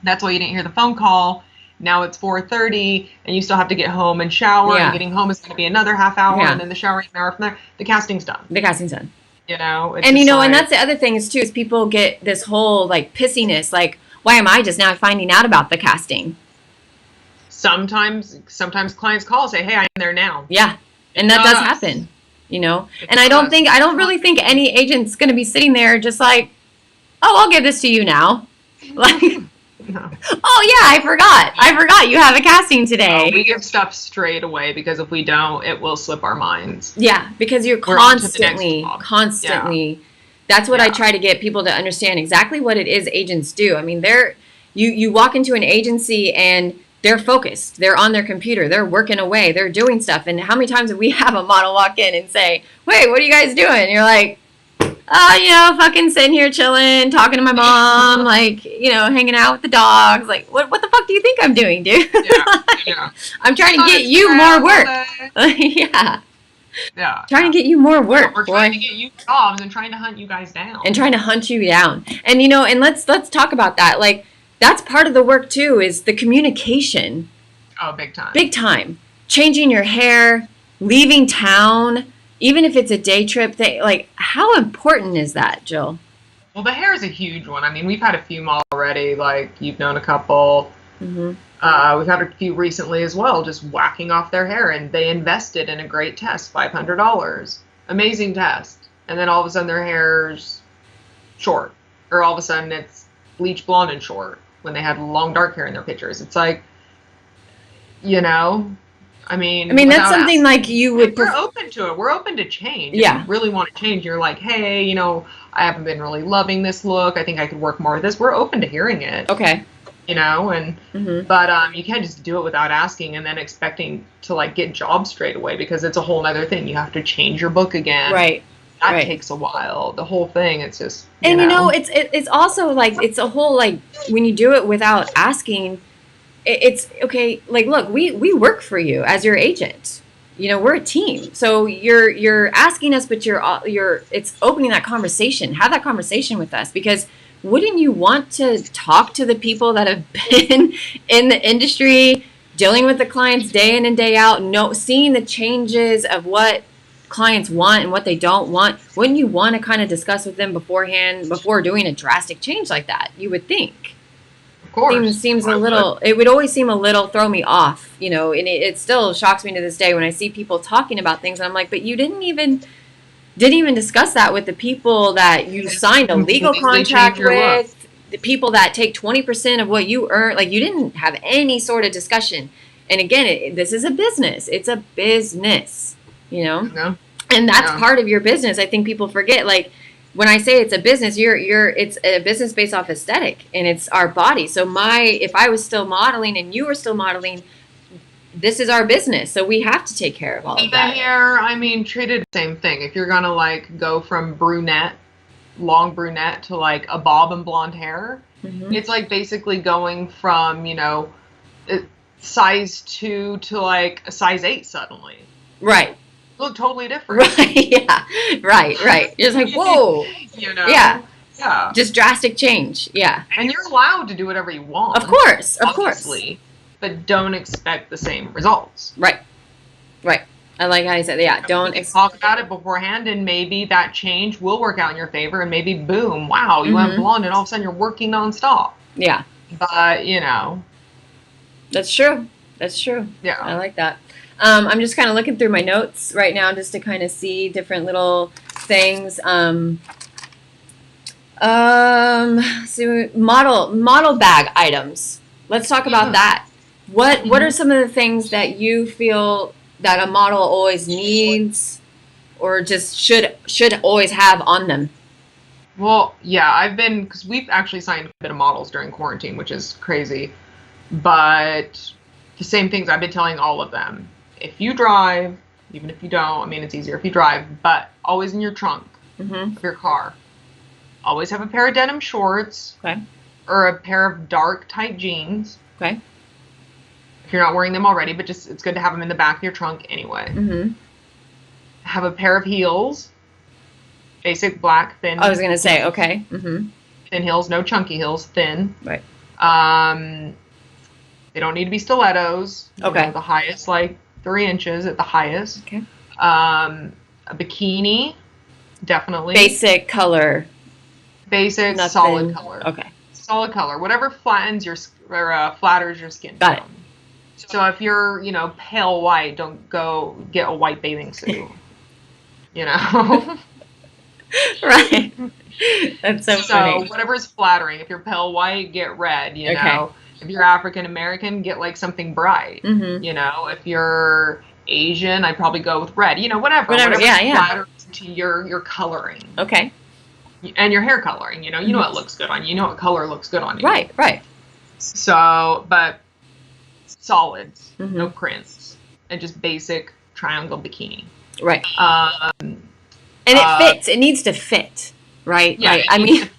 That's why you didn't hear the phone call. Now it's 4:30, and you still have to get home and shower. Yeah. And getting home is going to be another half hour, and then the showering an hour from there. The casting's done. The casting's done. It's and and that's the other thing is people get this whole like pissiness, like, why am I just now finding out about the casting? Sometimes clients call and say, hey, I'm there now. Yeah, and that does happen. And I don't really think any agent's going to be sitting there just like, oh, I'll give this to you now. Like, no. Oh yeah, I forgot you have a casting today. We give stuff straight away because if we don't, it will slip our minds. Yeah, because you're constantly. That's what I try to get people to understand exactly what it is agents do. I mean, you walk into an agency and they're focused. They're on their computer. They're working away. They're doing stuff. And how many times have we have a model walk in and say, wait, what are you guys doing? And you're like, fucking sitting here chilling, talking to my mom, like, hanging out with the dogs. Like, what the fuck do you think I'm doing, dude? Yeah. I'm trying to get you more work. Yeah. Trying to get you more work. We're trying to get you jobs and trying to hunt you guys down. And trying to hunt you down. And, and let's talk about that. Like, that's part of the work, too, is the communication. Oh, big time. Big time. Changing your hair, leaving town. Even if it's a day trip, like, how important is that, Jill? Well, the hair is a huge one. I mean, we've had a few already. Like, you've known a couple. Mm-hmm. We've had a few recently as well, just whacking off their hair. And they invested in a great test, $500. Amazing test. And then all of a sudden their hair's short. Or all of a sudden it's bleach blonde and short when they had long dark hair in their pictures. It's like, I mean, that's something like you would. We're open to it. We're open to change. Yeah. If you really want to change, you're like, hey, I haven't been really loving this look. I think I could work more with this. We're open to hearing it. Okay. But you can't just do it without asking and then expecting to like get jobs straight away because it's a whole other thing. You have to change your book again. Right. That takes a while. The whole thing, it's just. It's also like it's a whole like when you do it without asking. It's okay. Like, look, we work for you as your agent. We're a team. So you're asking us, but it's opening that conversation. Have that conversation with us because wouldn't you want to talk to the people that have been in the industry, dealing with the clients day in and day out, seeing the changes of what clients want and what they don't want? Wouldn't you want to kind of discuss with them beforehand before doing a drastic change like that? You would think. Seems a little. It would always seem a little throw me off, and it still shocks me to this day when I see people talking about things, and I'm like, but you didn't even discuss that with the people that you signed a legal contract with. the people that take 20% of what you earn, like you didn't have any sort of discussion. And again, this is a business. It's a business, you know? No. And that's part of your business. I think people forget, like, when I say it's a business, it's a business based off aesthetic, and it's our body. So if I was still modeling and you were still modeling, this is our business. So we have to take care of all of that. The hair, I mean, treated the same thing. If you're going to like go from long brunette to like a bob and blonde hair, it's like basically going from, you know, size 2 to like a size 8 suddenly. Right. Look totally different. Right. Yeah. Right. You're just like, whoa. You know? Yeah. Yeah. Just drastic change. Yeah. And you're allowed to do whatever you want. Of course. Obviously, but don't expect the same results. Right. I like how you said that. Yeah. Don't talk about it beforehand, and maybe that change will work out in your favor, and maybe boom, wow, you went blonde, and all of a sudden you're working nonstop. Yeah. But you know. That's true. Yeah. I like that. I'm just kind of looking through my notes right now just to kind of see different little things. So model bag items. Let's talk about that. What are some of the things that you feel that a model always needs or just should always have on them? Well, yeah, because we've actually signed a bit of models during quarantine, which is crazy. But the same things I've been telling all of them. If you drive, even if you don't, I mean, it's easier if you drive, but always in your trunk of your car. Always have a pair of denim shorts. Okay. Or a pair of dark, tight jeans. Okay. If you're not wearing them already, but just it's good to have them in the back of your trunk anyway. Have a pair of heels. Basic black, thin. I was going to say, okay. Thin heels, no chunky heels, thin. Right. They don't need to be stilettos. Okay. You know, the highest, like 3 inches at the highest. Okay. A bikini, definitely. Basic color. Basic, Nothing. solid color. Okay. Solid color. Whatever flattens your or flatters your skin. Got it. So if you're, you know, pale white, don't go get a white bathing suit. You know. Right. That's so funny. So whatever's flattering. If you're pale white, get red. You know. If you're African American, get like something bright. You know, if you're Asian, I'd probably go with red. You know, whatever flatters to your coloring. Okay. And your hair coloring. You know what looks good on you. You know what color looks good on you. Right. So, but solids, no prints, and just basic triangle bikini. Right. And it fits. It needs to fit. Right. Yeah. Right. I mean,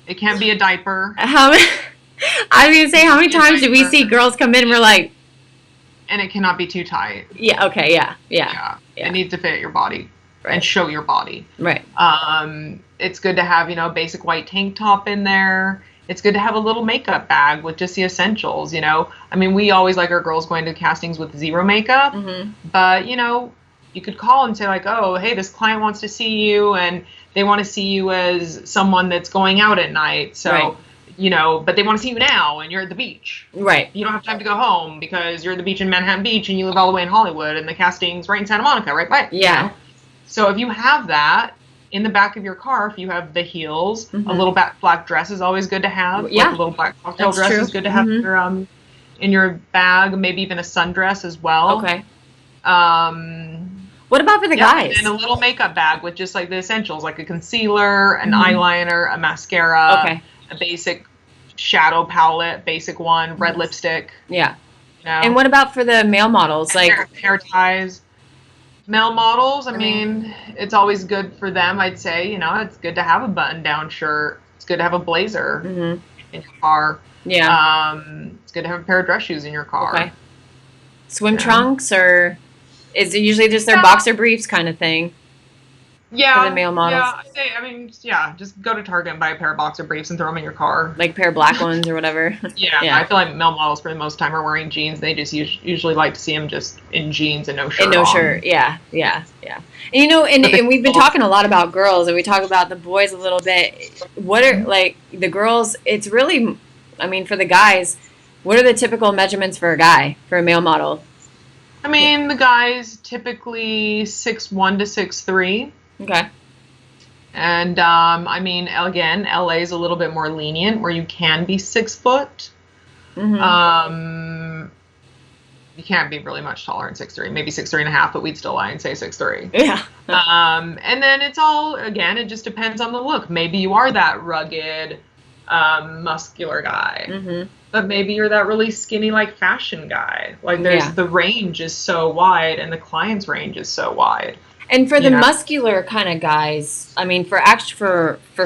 it can't be a diaper. I was going to say, how many times do we see girls come in and we're like... And it cannot be too tight. Yeah, okay, yeah. It needs to fit your body and show your body. Right. It's good to have, you know, a basic white tank top in there. It's good to have a little makeup bag with just the essentials, you know. I mean, we always like our girls going to castings with zero makeup. But, you know, you could call and say like, oh, hey, this client wants to see you and they want to see you as someone that's going out at night. So... Right. You know, but they want to see you now and you're at the beach. Right. You don't have time to go home because you're at the beach in Manhattan Beach and you live all the way in Hollywood and the casting's right in Santa Monica, right? But, yeah. You know? So if you have that in the back of your car, if you have the heels, a little black dress is always good to have. Yeah. Like a little black cocktail dress is good to have in your bag, maybe even a sundress as well. Okay. What about for the guys? And a little makeup bag with just like the essentials, like a concealer, an eyeliner, a mascara. Okay. A basic shadow palette, basic one, red lipstick. Yeah. You know? And what about for the male models? Like hair ties. Male models, I mean, it's always good for them, I'd say. You know, it's good to have a button-down shirt. It's good to have a blazer in your car. Yeah. It's good to have a pair of dress shoes in your car. Okay. Swim trunks, or is it usually just their boxer briefs kind of thing? Yeah, for the male models. Just go to Target and buy a pair of boxer briefs and throw them in your car. Like a pair of black ones or whatever. Yeah, I feel like male models for the most time are wearing jeans. They just usually like to see them just in jeans and no shirt. And no shirt, yeah. And you know, and we've been talking a lot about girls, and we talk about the boys a little bit. What are, like, the girls, it's really, I mean, for the guys, what are the typical measurements for a guy, for a male model? I mean, the guys typically 6'1" to 6'3". Okay. And I mean, again, LA is a little bit more lenient where you can be 6 foot. Um, you can't be really much taller than 6'3", maybe 6'3.5", but we'd still lie and say 6'3". Yeah. And then it's all, again, it just depends on the look. Maybe you are that rugged, muscular guy, but maybe you're that really skinny, like fashion guy. Like the range is so wide, and the client's range is so wide. And for the muscular kind of guys, I mean, for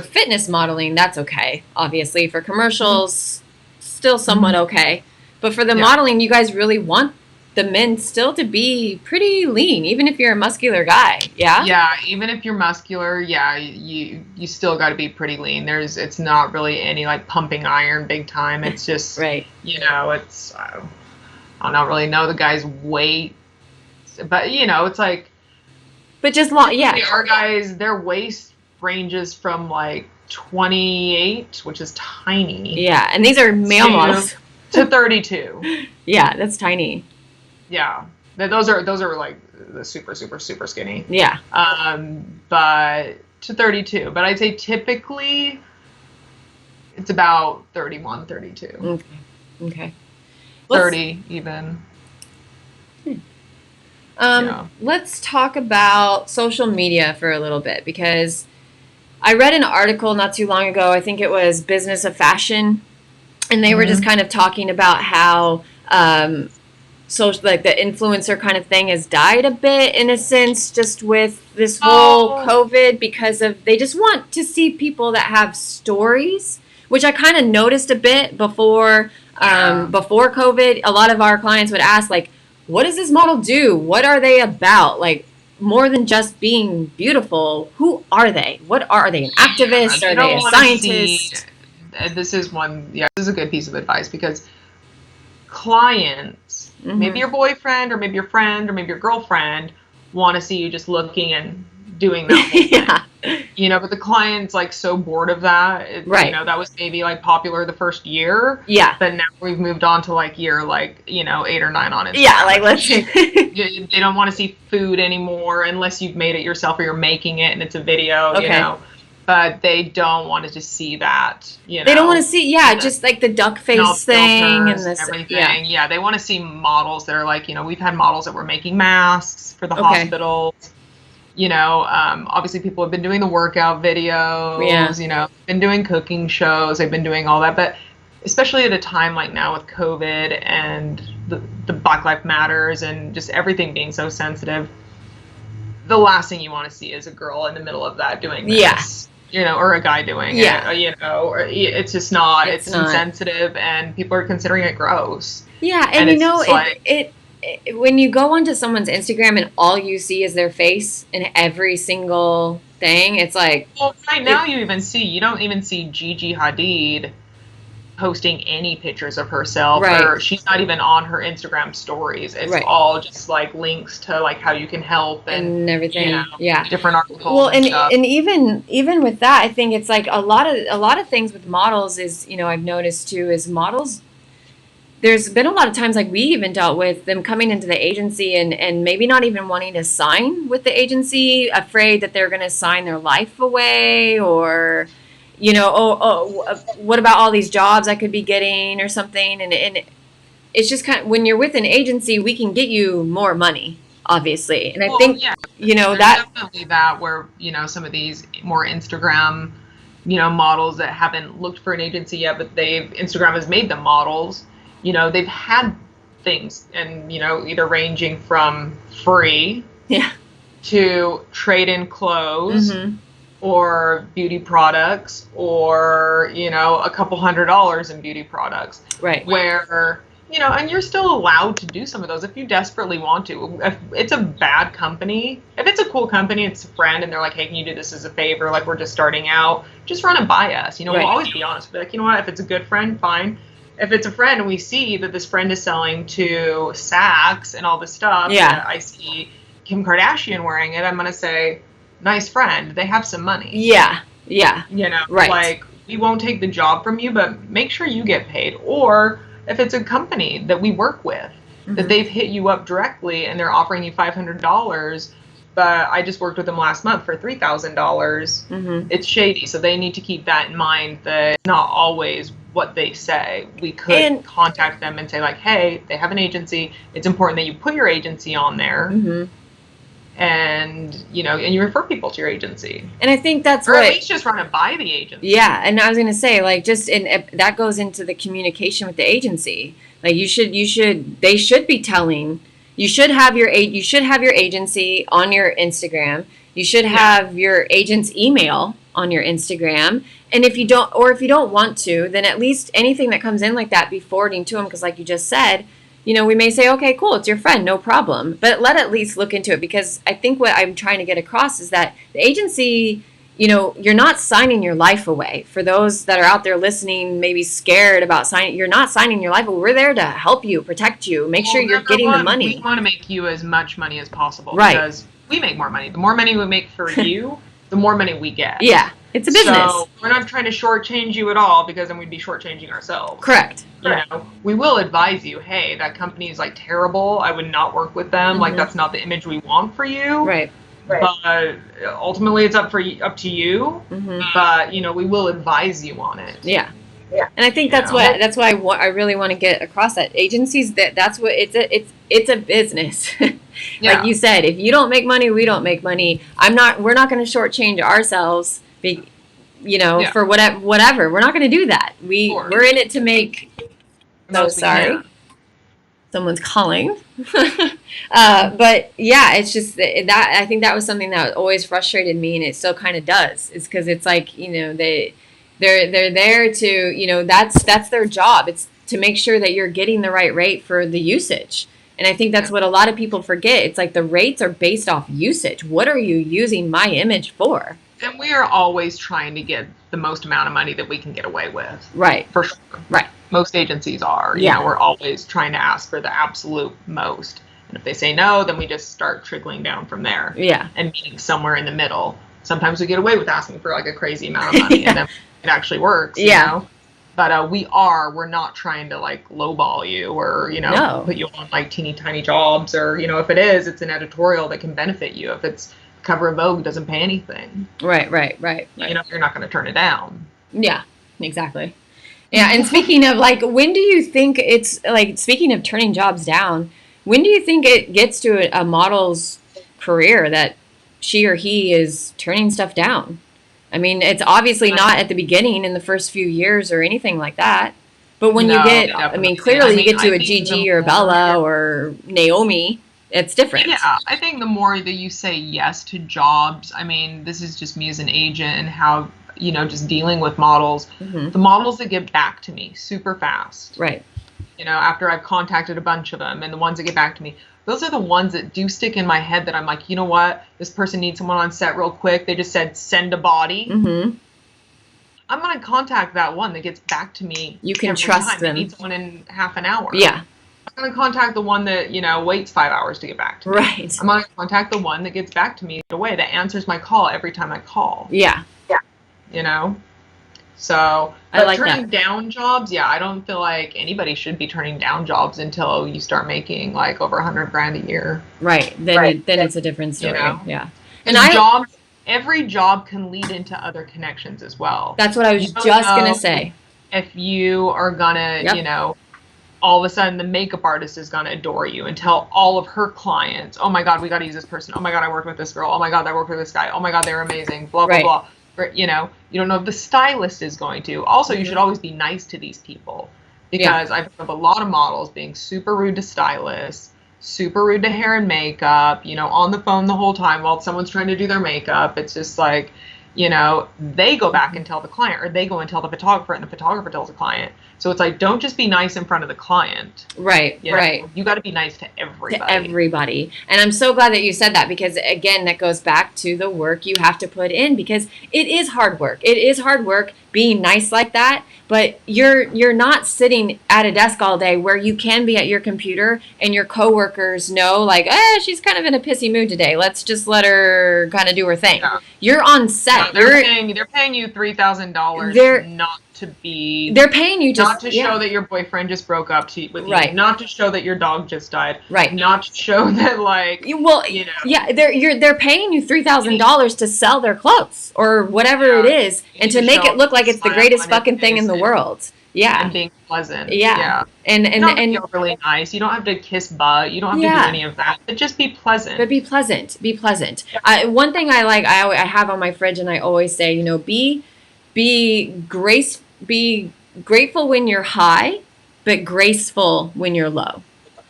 fitness modeling, that's okay. Obviously, for commercials, still somewhat okay. But for the modeling, you guys really want the men still to be pretty lean, even if you're a muscular guy. Yeah. Yeah, even if you're muscular, you still got to be pretty lean. It's not really any like pumping iron big time. It's just right. It's I don't really know the guy's weight, but it's like. But just long, yeah. Our guys, their waist ranges from like 28, which is tiny. Yeah, and these are male models. To 32. Yeah, that's tiny. Yeah, those are like the super skinny. Yeah. But to 32. But I'd say typically it's about 31, 32. Okay. 30 even. Let's talk about social media for a little bit, because I read an article not too long ago. I think it was Business of Fashion, and they were just kind of talking about how like the influencer kind of thing has died a bit in a sense, just with this whole COVID, because they just want to see people that have stories, which I kind of noticed a bit before COVID. A lot of our clients would ask, like, what does this model do? What are they about? Like, more than just being beautiful, who are they? What are they? An activist? Are they a scientist? This is a good piece of advice, because clients, maybe your boyfriend or maybe your friend or maybe your girlfriend, want to see you just looking and doing that whole thing. But the client's like so bored of that. Right. That was maybe like popular the first year. Yeah. But now we've moved on to like year 8 or 9 on Instagram. Yeah, like let's they don't want to see food anymore unless you've made it yourself or you're making it and it's a video, But they don't want to just see that, They don't want to see, just like the duck face thing and this everything. Yeah, they want to see models that are like, we've had models that were making masks for the hospitals. Obviously people have been doing the workout videos, been doing cooking shows, they've been doing all that. But especially at a time like now with COVID and the Black Lives Matters and just everything being so sensitive, the last thing you want to see is a girl in the middle of that doing this. Or a guy doing it, or it's just not, it's insensitive, and people are considering it gross. Yeah, and it when you go onto someone's Instagram and all you see is their face in every single thing, it's like... Well, right now you don't even see Gigi Hadid posting any pictures of herself, or she's not even on her Instagram stories. It's all just like links to like how you can help and everything. Different articles. Well, and even with that, I think it's like a lot of things with models is, I've noticed too, is models. There's been a lot of times, like we even dealt with them coming into the agency and maybe not even wanting to sign with the agency, afraid that they're going to sign their life away, or what about all these jobs I could be getting or something. And it's just kind of, when you're with an agency, we can get you more money, obviously. And I think, there's definitely that where, some of these more Instagram, models that haven't looked for an agency yet, but Instagram has made them models, they've had things and, either ranging from free to trade in clothes, or beauty products, or a couple $100 in beauty products, where and you're still allowed to do some of those if you desperately want to. If it's a bad company, if it's a cool company, it's a friend, and they're like, hey, can you do this as a favor, like we're just starting out, just run it by us. We'll always be honest. We'll be like, you know what, if it's a good friend, fine. If it's a friend and we see that this friend is selling to Saks and all this stuff, I see Kim Kardashian wearing it, I'm gonna say, nice friend, they have some money. Like, we won't take the job from you, but make sure you get paid. Or if it's a company that we work with, that they've hit you up directly and they're offering you $500, but I just worked with them last month for $3,000. It's shady, so they need to keep that in mind, that it's not always what they say. We could contact them and say, like, hey, they have an agency. It's important that you put your agency on there. And, you know, and you refer people to your agency. And I think that's or at least just run it by the agency. Yeah, and I was going to say, like, just that goes into the communication with the agency. Like, they should be telling, you should have your agency on your Instagram. You should have your agent's email on your Instagram. And if you don't want to, then at least anything that comes in like that, be forwarding to them, because like you just said, you know, we may say, okay, cool, it's your friend, no problem. But let at least look into it, because I think what I'm trying to get across is that the agency, you know, you're not signing your life away. For those that are out there listening, maybe scared about signing, you're not signing your life away. We're there to help you, protect you, make sure you're getting the money. We want to make you as much money as possible. Right. Because we make more money. The more money we make for you, the more money we get. Yeah. It's a business. So we're not trying to shortchange you at all, because then we'd be shortchanging ourselves. Correct. You know, we will advise you, hey, that company is like terrible. I would not work with them. Like, that's not the image we want for you. Right. But ultimately, it's up to you. But you know, we will advise you on it. Yeah. And I think that's why I really want to get across that agencies, that's what it's a business. Like you said, if you don't make money, we don't make money. We're not going to shortchange ourselves. For whatever. We're not going to do that. We're in it to make. No, sorry. Someone's calling. But yeah, it's just that I think that was something that always frustrated me, and it still kind of does. It's because it's like, you know, they're there to, you know, that's their job. It's to make sure that you're getting the right rate for the usage. And I think that's what a lot of people forget. It's like the rates are based off usage. What are you using my image for? And we are always trying to get the most amount of money that we can get away with. Right. For sure. Right. Most agencies are. You know, we're always trying to ask for the absolute most. And if they say no, then we just start trickling down from there. Yeah. And being somewhere in the middle. Sometimes we get away with asking for like a crazy amount of money, and then it actually works. You know? But we're not trying to like lowball you, or, you know, put you on like teeny tiny jobs, or, you know, if it is, it's an editorial that can benefit you. If it's cover of Vogue, doesn't pay anything. Right. You know, you're not going to turn it down. Yeah, exactly. Yeah. And speaking of like, when do you think it's like, speaking of turning jobs down, when do you think it gets to a model's career that she or he is turning stuff down? I mean, it's obviously not at the beginning in the first few years or anything like that. But when you get, definitely. I mean, clearly you get to a Gigi or Bella or Naomi, it's different. Yeah, I think the more that you say yes to jobs, I mean, this is just me as an agent and how, you know, just dealing with models, the models that get back to me super fast. Right. You know, after I've contacted a bunch of them, and the ones that get back to me, those are the ones that do stick in my head, that I'm like, you know what, this person needs someone on set real quick. They just said, send a body. I'm going to contact that one that gets back to me. You can trust them. I need someone in half an hour. Yeah. I'm going to contact the one that, you know, waits 5 hours to get back to me. Right. I'm going to contact the one that gets back to me right away, that answers my call every time I call. Yeah. You know? So, I like turning down jobs, I don't feel like anybody should be turning down jobs until you start making like over $100,000 a year. Right. Then it's a different story. You know? Yeah. And every job can lead into other connections as well. That's what I was just going to say. If you are going to, you know, all of a sudden the makeup artist is going to adore you and tell all of her clients, oh my God, we got to use this person. Oh my God, I worked with this girl. Oh my God, I worked with this guy. Oh my God, they're amazing. Blah, blah, blah. You know, you don't know if the stylist is going to. Also, you should always be nice to these people, because I've heard of a lot of models being super rude to stylists, super rude to hair and makeup, you know, on the phone the whole time while someone's trying to do their makeup. It's just like, you know, they go back and tell the client, or they go and tell the photographer, and the photographer tells the client. So it's like, don't just be nice in front of the client. Right, right. You got to be nice to everybody. To everybody. And I'm so glad that you said that, because, again, that goes back to the work you have to put in, because it is hard work. It is hard work being nice like that, but you're not sitting at a desk all day where you can be at your computer and your coworkers know, like, she's kind of in a pissy mood today. Let's just let her kind of do her thing. Yeah. You're on set. No, they're paying you $3,000 not to be. They're paying you not to show that your boyfriend just broke up with right. you. Not to show that your dog just died. Right. Not to show that, like, well, you know. Yeah, they're paying you $3,000 to sell their clothes or whatever it is, and to make it look like it's the greatest fucking thing in the world. Yeah. And being pleasant. Yeah. And you don't have to feel really nice. You don't have to kiss butt. You don't have to do any of that. But just be pleasant. But be pleasant. Be pleasant. One thing I like, I have on my fridge, and I always say, you know, be grateful when you're high, but graceful when you're low.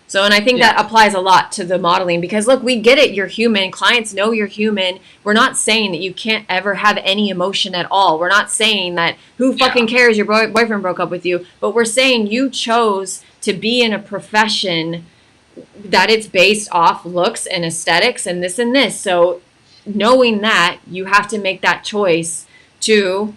So, and I think that applies a lot to the modeling, because look, we get it. You're human. Clients know you're human. We're not saying that you can't ever have any emotion at all. We're not saying that who fucking cares your boyfriend broke up with you, but we're saying you chose to be in a profession that it's based off looks and aesthetics and this and this. So knowing that, you have to make that choice to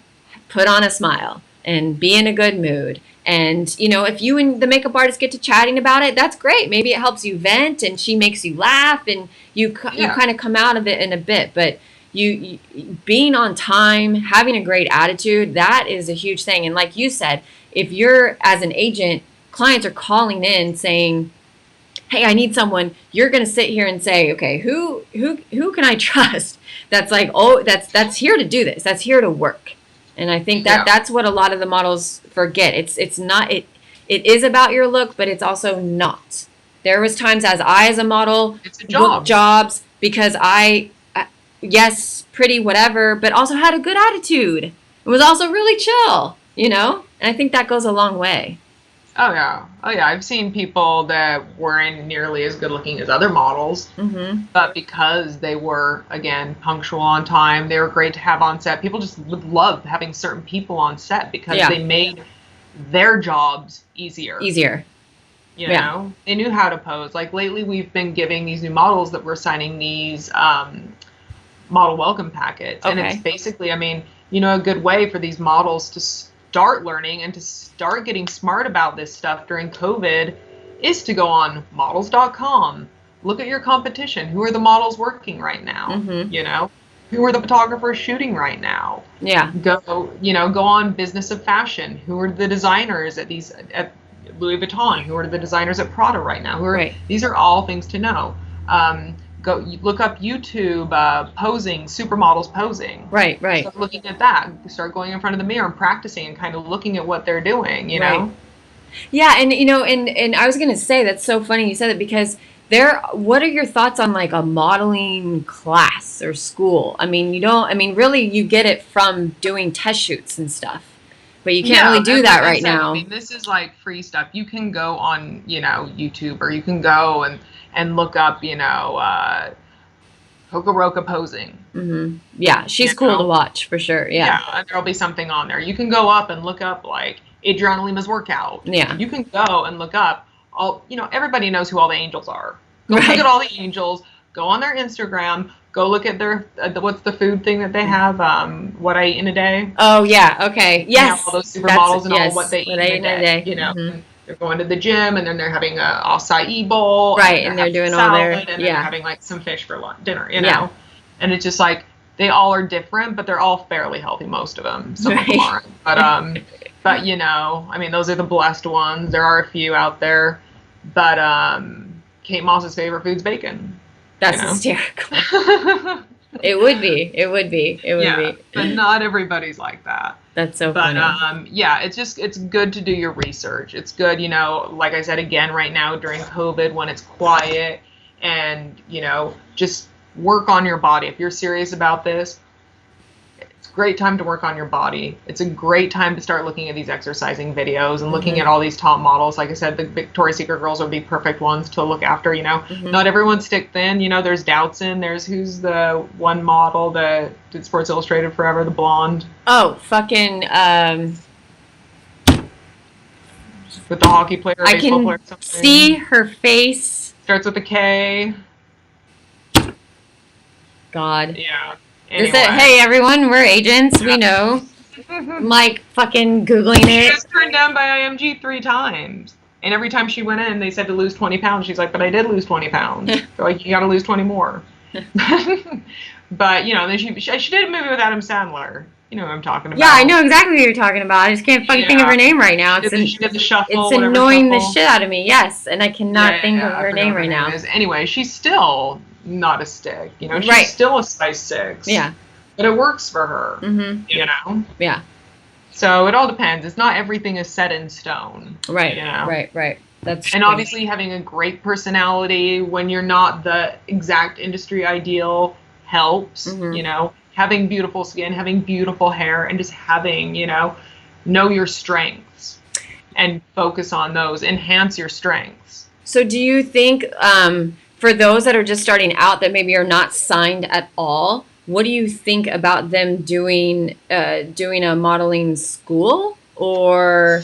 put on a smile and be in a good mood. And, you know, if you and the makeup artist get to chatting about it, that's great. Maybe it helps you vent and she makes you laugh and you kind of come out of it in a bit. But you being on time, having a great attitude, that is a huge thing. And like you said, if you're, as an agent, clients are calling in saying, hey, I need someone, you're going to sit here and say, okay, who can I trust? That's like, that's here to do this. That's here to work. And I think that's what a lot of the models forget. It's not, it is about your look, but it's also not. There was times as a model, it's a job. Booked jobs because yes, pretty, whatever, but also had a good attitude. It was also really chill, you know? And I think that goes a long way. Oh yeah. I've seen people that weren't nearly as good looking as other models, but because they were, again, punctual on time, they were great to have on set. People just would love having certain people on set because they made their jobs easier. You know, they knew how to pose. Like lately, we've been giving these new models that we're signing these model welcome packets, and it's basically, I mean, you know, a good way for these models to start learning and to start getting smart about this stuff during COVID is to go on models.com. Look at your competition. Who are the models working right now? You know, who are the photographers shooting right now? Yeah. Go on Business of Fashion. Who are the designers at Louis Vuitton? Who are the designers at Prada right now? These are all things to know. Go look up YouTube posing, supermodels posing. Right. Start looking at that. Start going in front of the mirror and practicing and kind of looking at what they're doing, you know? Yeah, and you know, and I was gonna say, that's so funny you said it, because what are your thoughts on like a modeling class or school? I mean, really you get it from doing test shoots and stuff. But you can't really do that right now. I mean, this is like free stuff. You can go on, you know, YouTube, or you can go and look up, you know, Hokoroka posing. Yeah, she's cool to watch for sure. Yeah, and there'll be something on there. You can go up and look up like Adriana Lima's workout. Yeah, you can go and look up all. You know, everybody knows who all the angels are. Go look at all the angels. Go on their Instagram. Go look at their what's the food thing that they have? What I eat in a day. Oh yeah, okay, yes. You know, all those supermodels and all what they eat in a day. You know. They're going to the gym, and then they're having a acai bowl, and they're doing all their and they're having like some fish for dinner, you know. And it's just like they all are different, but they're all fairly healthy. Most of them, some of them aren't, but you know, I mean, those are the blessed ones. There are a few out there, but Kate Moss's favorite food's bacon. That's hysterical. It would be. But not everybody's like that. That's so funny. But it's good to do your research. It's good, you know, like I said again, right now during COVID when it's quiet, and you know, just work on your body. If you're serious about this, it's a great time to work on your body. It's a great time to start looking at these exercising videos and looking at all these top models. Like I said, the Victoria's Secret girls would be perfect ones to look after, you know. Not everyone's stick thin, you know. There's Doutzen, there's who's the one model that did Sports Illustrated forever, the blonde. Oh, fucking with the hockey player, I baseball player, something. See her face. Starts with a K. God. Yeah. Anyway. Hey everyone, we're agents. We know. I'm like fucking Googling She it. was turned down by IMG 3 times. And every time she went in, they said to lose 20 pounds. She's like, but I did lose 20 pounds. They're like, you got to lose 20 more. But, you know, then she did a movie with Adam Sandler. You know what I'm talking about. Yeah, I know exactly what you're talking about. I just can't fucking think of her name right now. She did the shuffle. It's annoying the shuffle. shit out of me. Yes, and I cannot think of her name right now. Anyway, she's still not a stick. You know, she's Right. still a size 6. Yeah. But it works for her. Mm-hmm. You know. Yeah. So it all depends. It's not everything is set in stone. Right. You know? Right. That's and obviously having a great personality when you're not the exact industry ideal helps. Mm-hmm. You know, having beautiful skin, having beautiful hair, and just having, you know your strengths and focus on those. Enhance your strengths. So do you think for those that are just starting out that maybe are not signed at all, what do you think about them doing a modeling school, or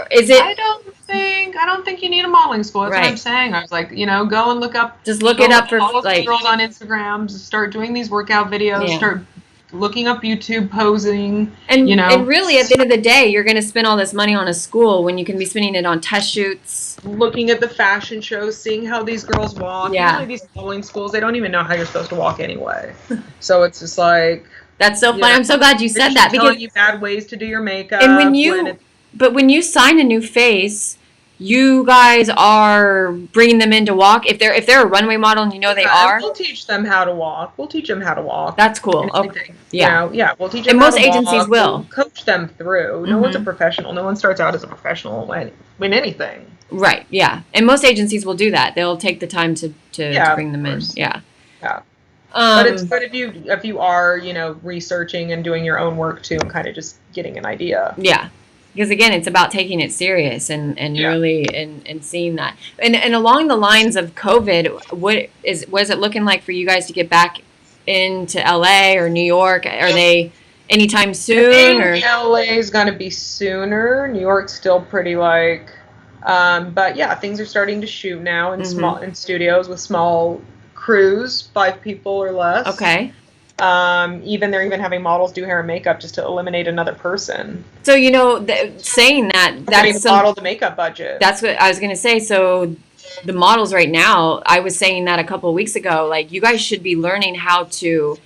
is it? I don't think you need a modeling school. That's Right. what I'm saying. I was like, go and look up. Just look it up for all those like girls on Instagram. Just start doing these workout videos. Yeah. Start looking up YouTube posing. and really at the end of the day, you're going to spend all this money on a school when you can be spending it on test shoots. Looking at the fashion shows, seeing how these girls walk. Yeah. Usually these modeling schools, they don't even know how you're supposed to walk anyway. So it's just like. That's so funny. I'm so glad you said that, telling because you bad ways to do your makeup. and when you sign a new face, you guys are bringing them in to walk. If they're a runway model and they are, we'll teach them how to walk. We'll teach them how to walk. That's cool. Okay. Yeah. We'll teach them And how most to agencies walk. will. We'll coach them through. No one's a professional. No one starts out as a professional when anything. Right. Yeah. And most agencies will do that. They'll take the time to bring them in. Yeah. Yeah. But it's good if you are, researching and doing your own work too, and kind of just getting an idea. Yeah. Because again, it's about taking it serious and really and seeing that. And along the lines of COVID, what is it looking like for you guys to get back into LA or New York? Are they anytime soon? I think LA is going to be sooner. New York's still pretty but yeah, things are starting to shoot now in studios with small crews, 5 people or less. Okay. They're even having models do hair and makeup just to eliminate another person. So saying that's the model to makeup budget. That's what I was gonna say. So the models right now, I was saying that a couple of weeks ago. Like, you guys should be learning how to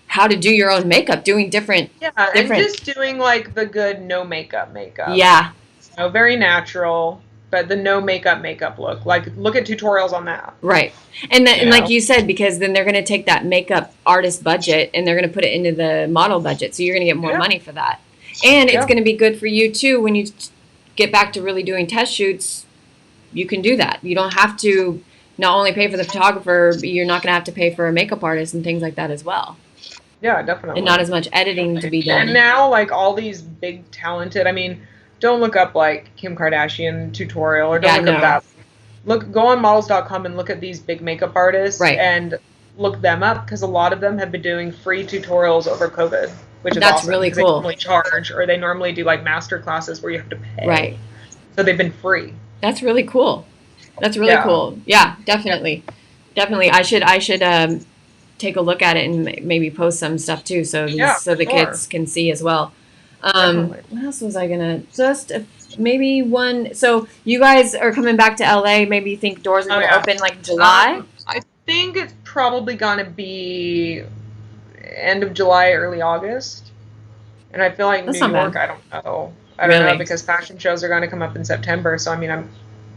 do your own makeup, doing different. And just doing like the good no makeup. Yeah. So very natural. But the no makeup look. Like, look at tutorials on that. Right. And like you said, because then they're going to take that makeup artist budget and they're going to put it into the model budget. So you're going to get more money for that. And it's going to be good for you, too, when you get back to really doing test shoots. You can do that. You don't have to not only pay for the photographer, but you're not going to have to pay for a makeup artist and things like that as well. Yeah, definitely. And not as much editing to be done. And now, like, all these big talented, don't look up like Kim Kardashian tutorial or don't look up that. Go on models.com and look at these big makeup artists and look them up, because a lot of them have been doing free tutorials over COVID, which is awesome. Really cool. They normally charge, or they normally do like master classes where you have to pay. Right. So they've been free. That's really cool. That's really cool. Yeah, definitely. Definitely. I should take a look at it and maybe post some stuff too, so the kids can see as well. What else was I gonna maybe one? So you guys are coming back to LA. Maybe you think doors are gonna open like July? I think it's probably gonna be end of July, early August. And I feel like New York, I don't know. I don't know, because fashion shows are gonna come up in September. So I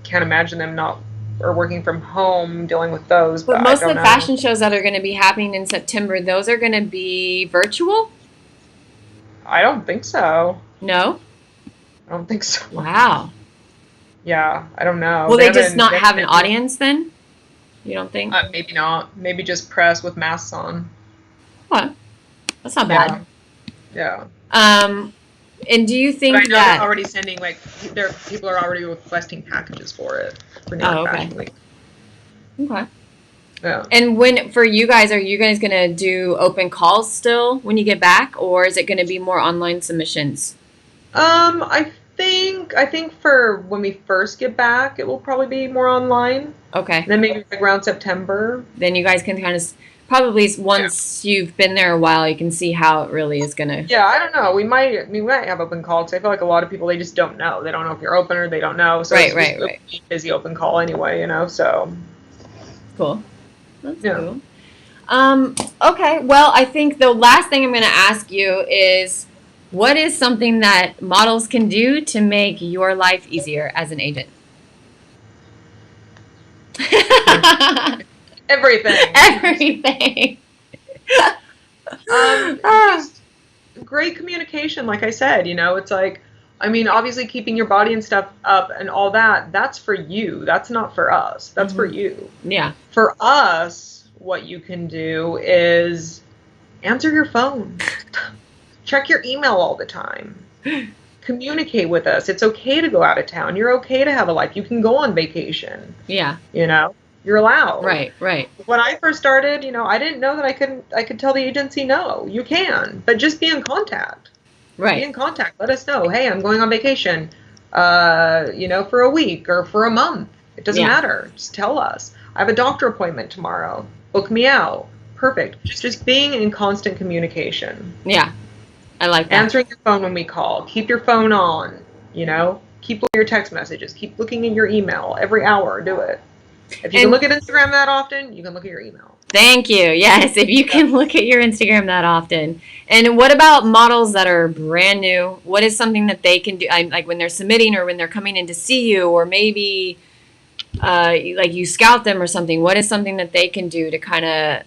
can't imagine them working from home dealing with those. But most of the fashion shows that are going to be happening in September, those are going to be virtual? I don't think so. No? I don't think so. Wow. Yeah, I don't know. Will they just not have an audience then? You don't think? Maybe not. Maybe just press with masks on. What? That's not bad. Yeah. And do you think but I know they're already sending, people are already requesting packages for it for New York Fashion Week. Okay. Yeah. And for you guys, are you guys going to do open calls still when you get back, or is it going to be more online submissions? I think for when we first get back, it will probably be more online. Okay. Then maybe around September. Then you guys can kind of probably once you've been there a while, you can see how it really is going to. Yeah, I don't know. We might have open call, because I feel like a lot of people, they just don't know. They don't know if you're open, or they don't know. So it's just a busy open call anyway, you know. So cool. That's cool. Okay. Well, I think the last thing I'm going to ask you is, what is something that models can do to make your life easier as an agent? Everything. Everything. Just great communication, like I said, you know, it's like, I mean, obviously keeping your body and stuff up and all that, that's for you. That's not for us. That's for you. Yeah. For us, what you can do is answer your phone. Check your email all the time. Communicate with us. It's okay to go out of town. You're okay to have a life. You can go on vacation. Yeah. You know, you're allowed. Right. When I first started, you know, I didn't know that I could tell the agency no. You can, but just be in contact. Right. Be in contact. Let us know. Hey, I'm going on vacation, you know, for a week or for a month. It doesn't matter. Just tell us. I have a doctor appointment tomorrow. Book me out. Perfect. Just being in constant communication. Yeah. I like that. Answering your phone when we call. Keep your phone on, you know. Keep looking at your text messages. Keep looking in your email every hour. Do it. If you can look at Instagram that often, you can look at your email. Thank you. Yes, if you can look at your Instagram that often. And what about models that are brand new? What is something that they can do, like when they're submitting or when they're coming in to see you, or maybe like you scout them or something? What is something that they can do to kind of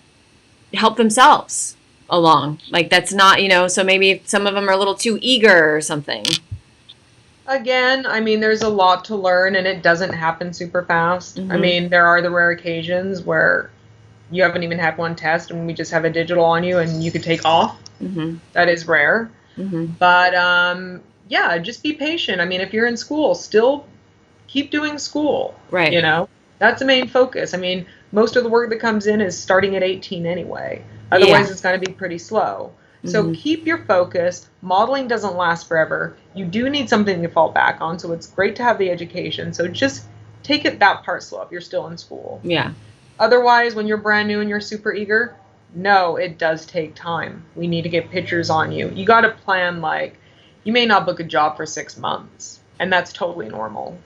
help themselves along? Like that's not, you know, so maybe some of them are a little too eager or something. Again, I mean, there's a lot to learn, and it doesn't happen super fast. I mean, there are the rare occasions where you haven't even had one test and we just have a digital on you and you could take off. That is rare. But yeah, just be patient. I mean, if you're in school, still keep doing school. Right. You know, that's the main focus. I mean, most of the work that comes in is starting at 18 anyway. Otherwise, it's going to be pretty slow. So keep your focus. Modeling doesn't last forever. You do need something to fall back on. So it's great to have the education. So just take it that part slow if you're still in school. Yeah. Otherwise, when you're brand new and you're super eager, no, it does take time. We need to get pictures on you. You got to plan, like, you may not book a job for 6 months, and that's totally normal.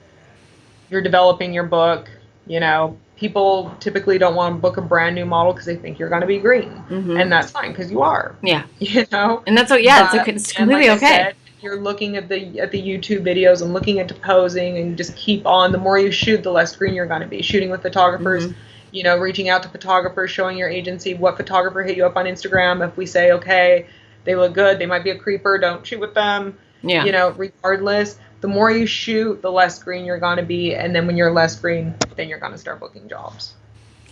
You're developing your book, you know, people typically don't want to book a brand new model because they think you're going to be green, and that's fine because you are. Yeah. You know? And that's what, it's completely like okay. Said, you're looking at the YouTube videos and looking into posing, and just keep on. The more you shoot, the less green you're going to be. Shooting with photographers, you know, reaching out to photographers, showing your agency what photographer hit you up on Instagram. If we say, okay, they look good, they might be a creeper, don't shoot with them. Yeah. You know, regardless, the more you shoot, the less green you're going to be. And then when you're less green, then you're going to start booking jobs.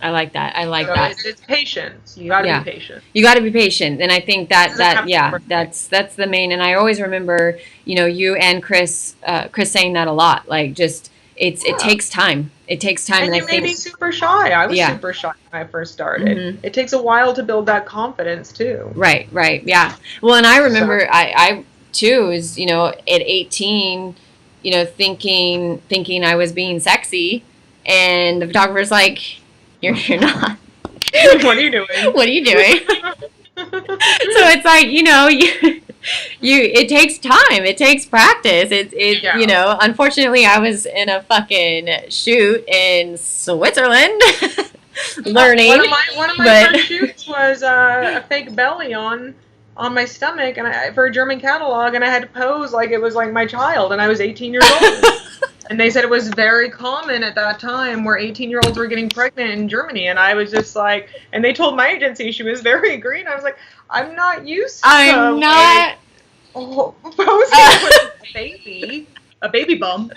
I like that. I like that. It's patience. You got to be patient. You got to be patient. And I think that's the main, and I always remember, you know, you and Chris saying that a lot, like just, it takes time. It takes time. And you may be super shy. I was super shy when I first started. It takes a while to build that confidence too. Right. Yeah. Well, and I remember I too is, you know, at 18, you know, thinking I was being sexy, and the photographer's like, you're not. What are you doing? What are you doing? So it's like, you know, it takes time. It takes practice. You know, unfortunately I was in a fucking shoot in Switzerland learning. One of my first shoots was a fake belly on my stomach, and for a German catalog, and I had to pose like it was like my child, and I was 18 years old. And they said it was very common at that time where 18-year-olds were getting pregnant in Germany. And I was just like, and they told my agency she was very green. I was like, I'm not used to posing with a baby bump.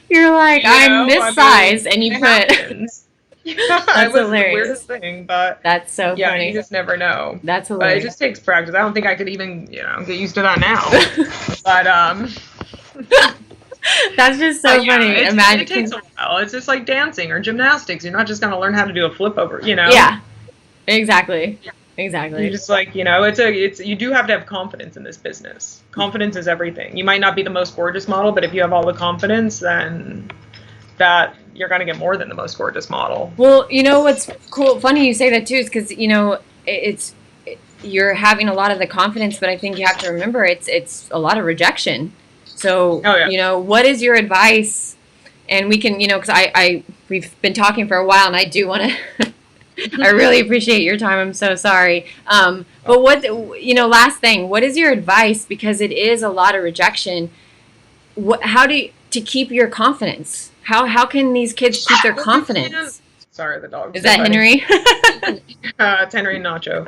You're like, I'm this size, and you put. That's hilarious. The weirdest thing, but that's so funny. You just never know. That's hilarious. But it just takes practice. I don't think I could even, you know, get used to that now. But that's just so funny. Imagine it takes a while. It's just like dancing or gymnastics. You're not just gonna learn how to do a flip over, you know. Yeah. Exactly. Exactly. You're just like, you know, you do have to have confidence in this business. Confidence is everything. You might not be the most gorgeous model, but if you have all the confidence, then that you're going to get more than the most gorgeous model. Well, you know what's cool, funny you say that too, is because, you know, you're having a lot of the confidence, but I think you have to remember it's a lot of rejection. So, you know, what is your advice? And we can, you know, because we've been talking for a while, and I do want to, I really appreciate your time. I'm so sorry. But what, you know, last thing, what is your advice? Because it is a lot of rejection. How do you, to keep your confidence? How can these kids keep their confidence? Sorry, the dog. Is that Henry? It's Henry and Nacho.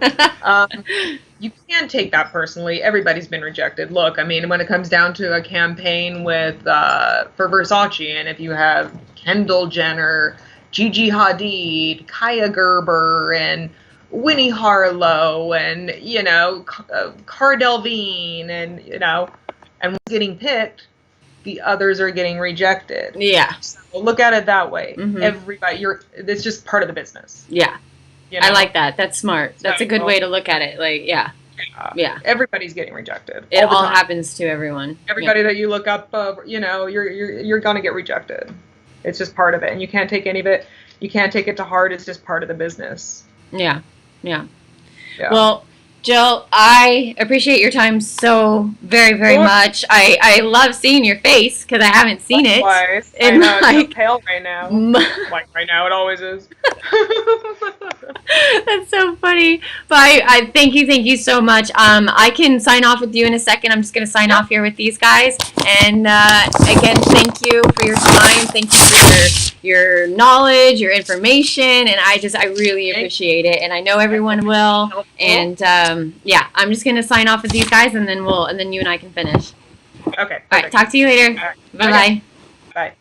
You can't take that personally. Everybody's been rejected. Look, I mean, when it comes down to a campaign with for Versace, and if you have Kendall Jenner, Gigi Hadid, Kaya Gerber, and Winnie Harlow, and, you know, Cara Delevingne, and, you know, and one's getting picked, the others are getting rejected. Yeah. So look at it that way. Mm-hmm. Everybody, it's just part of the business. Yeah. You know? I like that. That's smart. That's a good way to look at it. Like, yeah. Everybody's getting rejected. It all happens to everyone. Everybody that you look up, you know, you're gonna get rejected. It's just part of it, and you can't take any of it. You can't take it to heart. It's just part of the business. Yeah. Well, Jill, I appreciate your time so very, very much. I love seeing your face because I haven't seen it. I know, it's pale right now. Like right now, it always is. That's so funny. But I thank you so much. I can sign off with you in a second. I'm just going to sign off here with these guys. And again, thank you for your time. Thank you for your knowledge, your information, and I really appreciate it. And I know everyone will. And yeah, I'm just going to sign off with these guys, and then you and I can finish. Okay. All right. Talk to you later. Right. Bye-bye. Bye.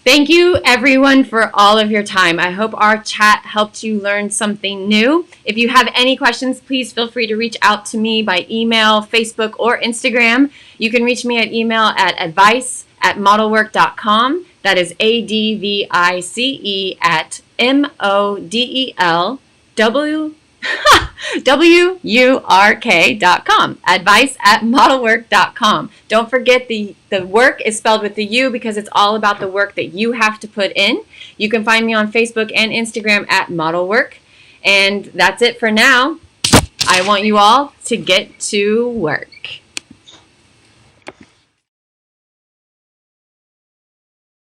Thank you, everyone, for all of your time. I hope our chat helped you learn something new. If you have any questions, please feel free to reach out to me by email, Facebook, or Instagram. You can reach me at email at advice@modelwork.com. That is ADVICE at ModelWurk.com. Advice@modelwork.com. Don't forget the work is spelled with the U because it's all about the work that you have to put in. You can find me on Facebook and Instagram at ModelWurk. And that's it for now. I want you all to get to work.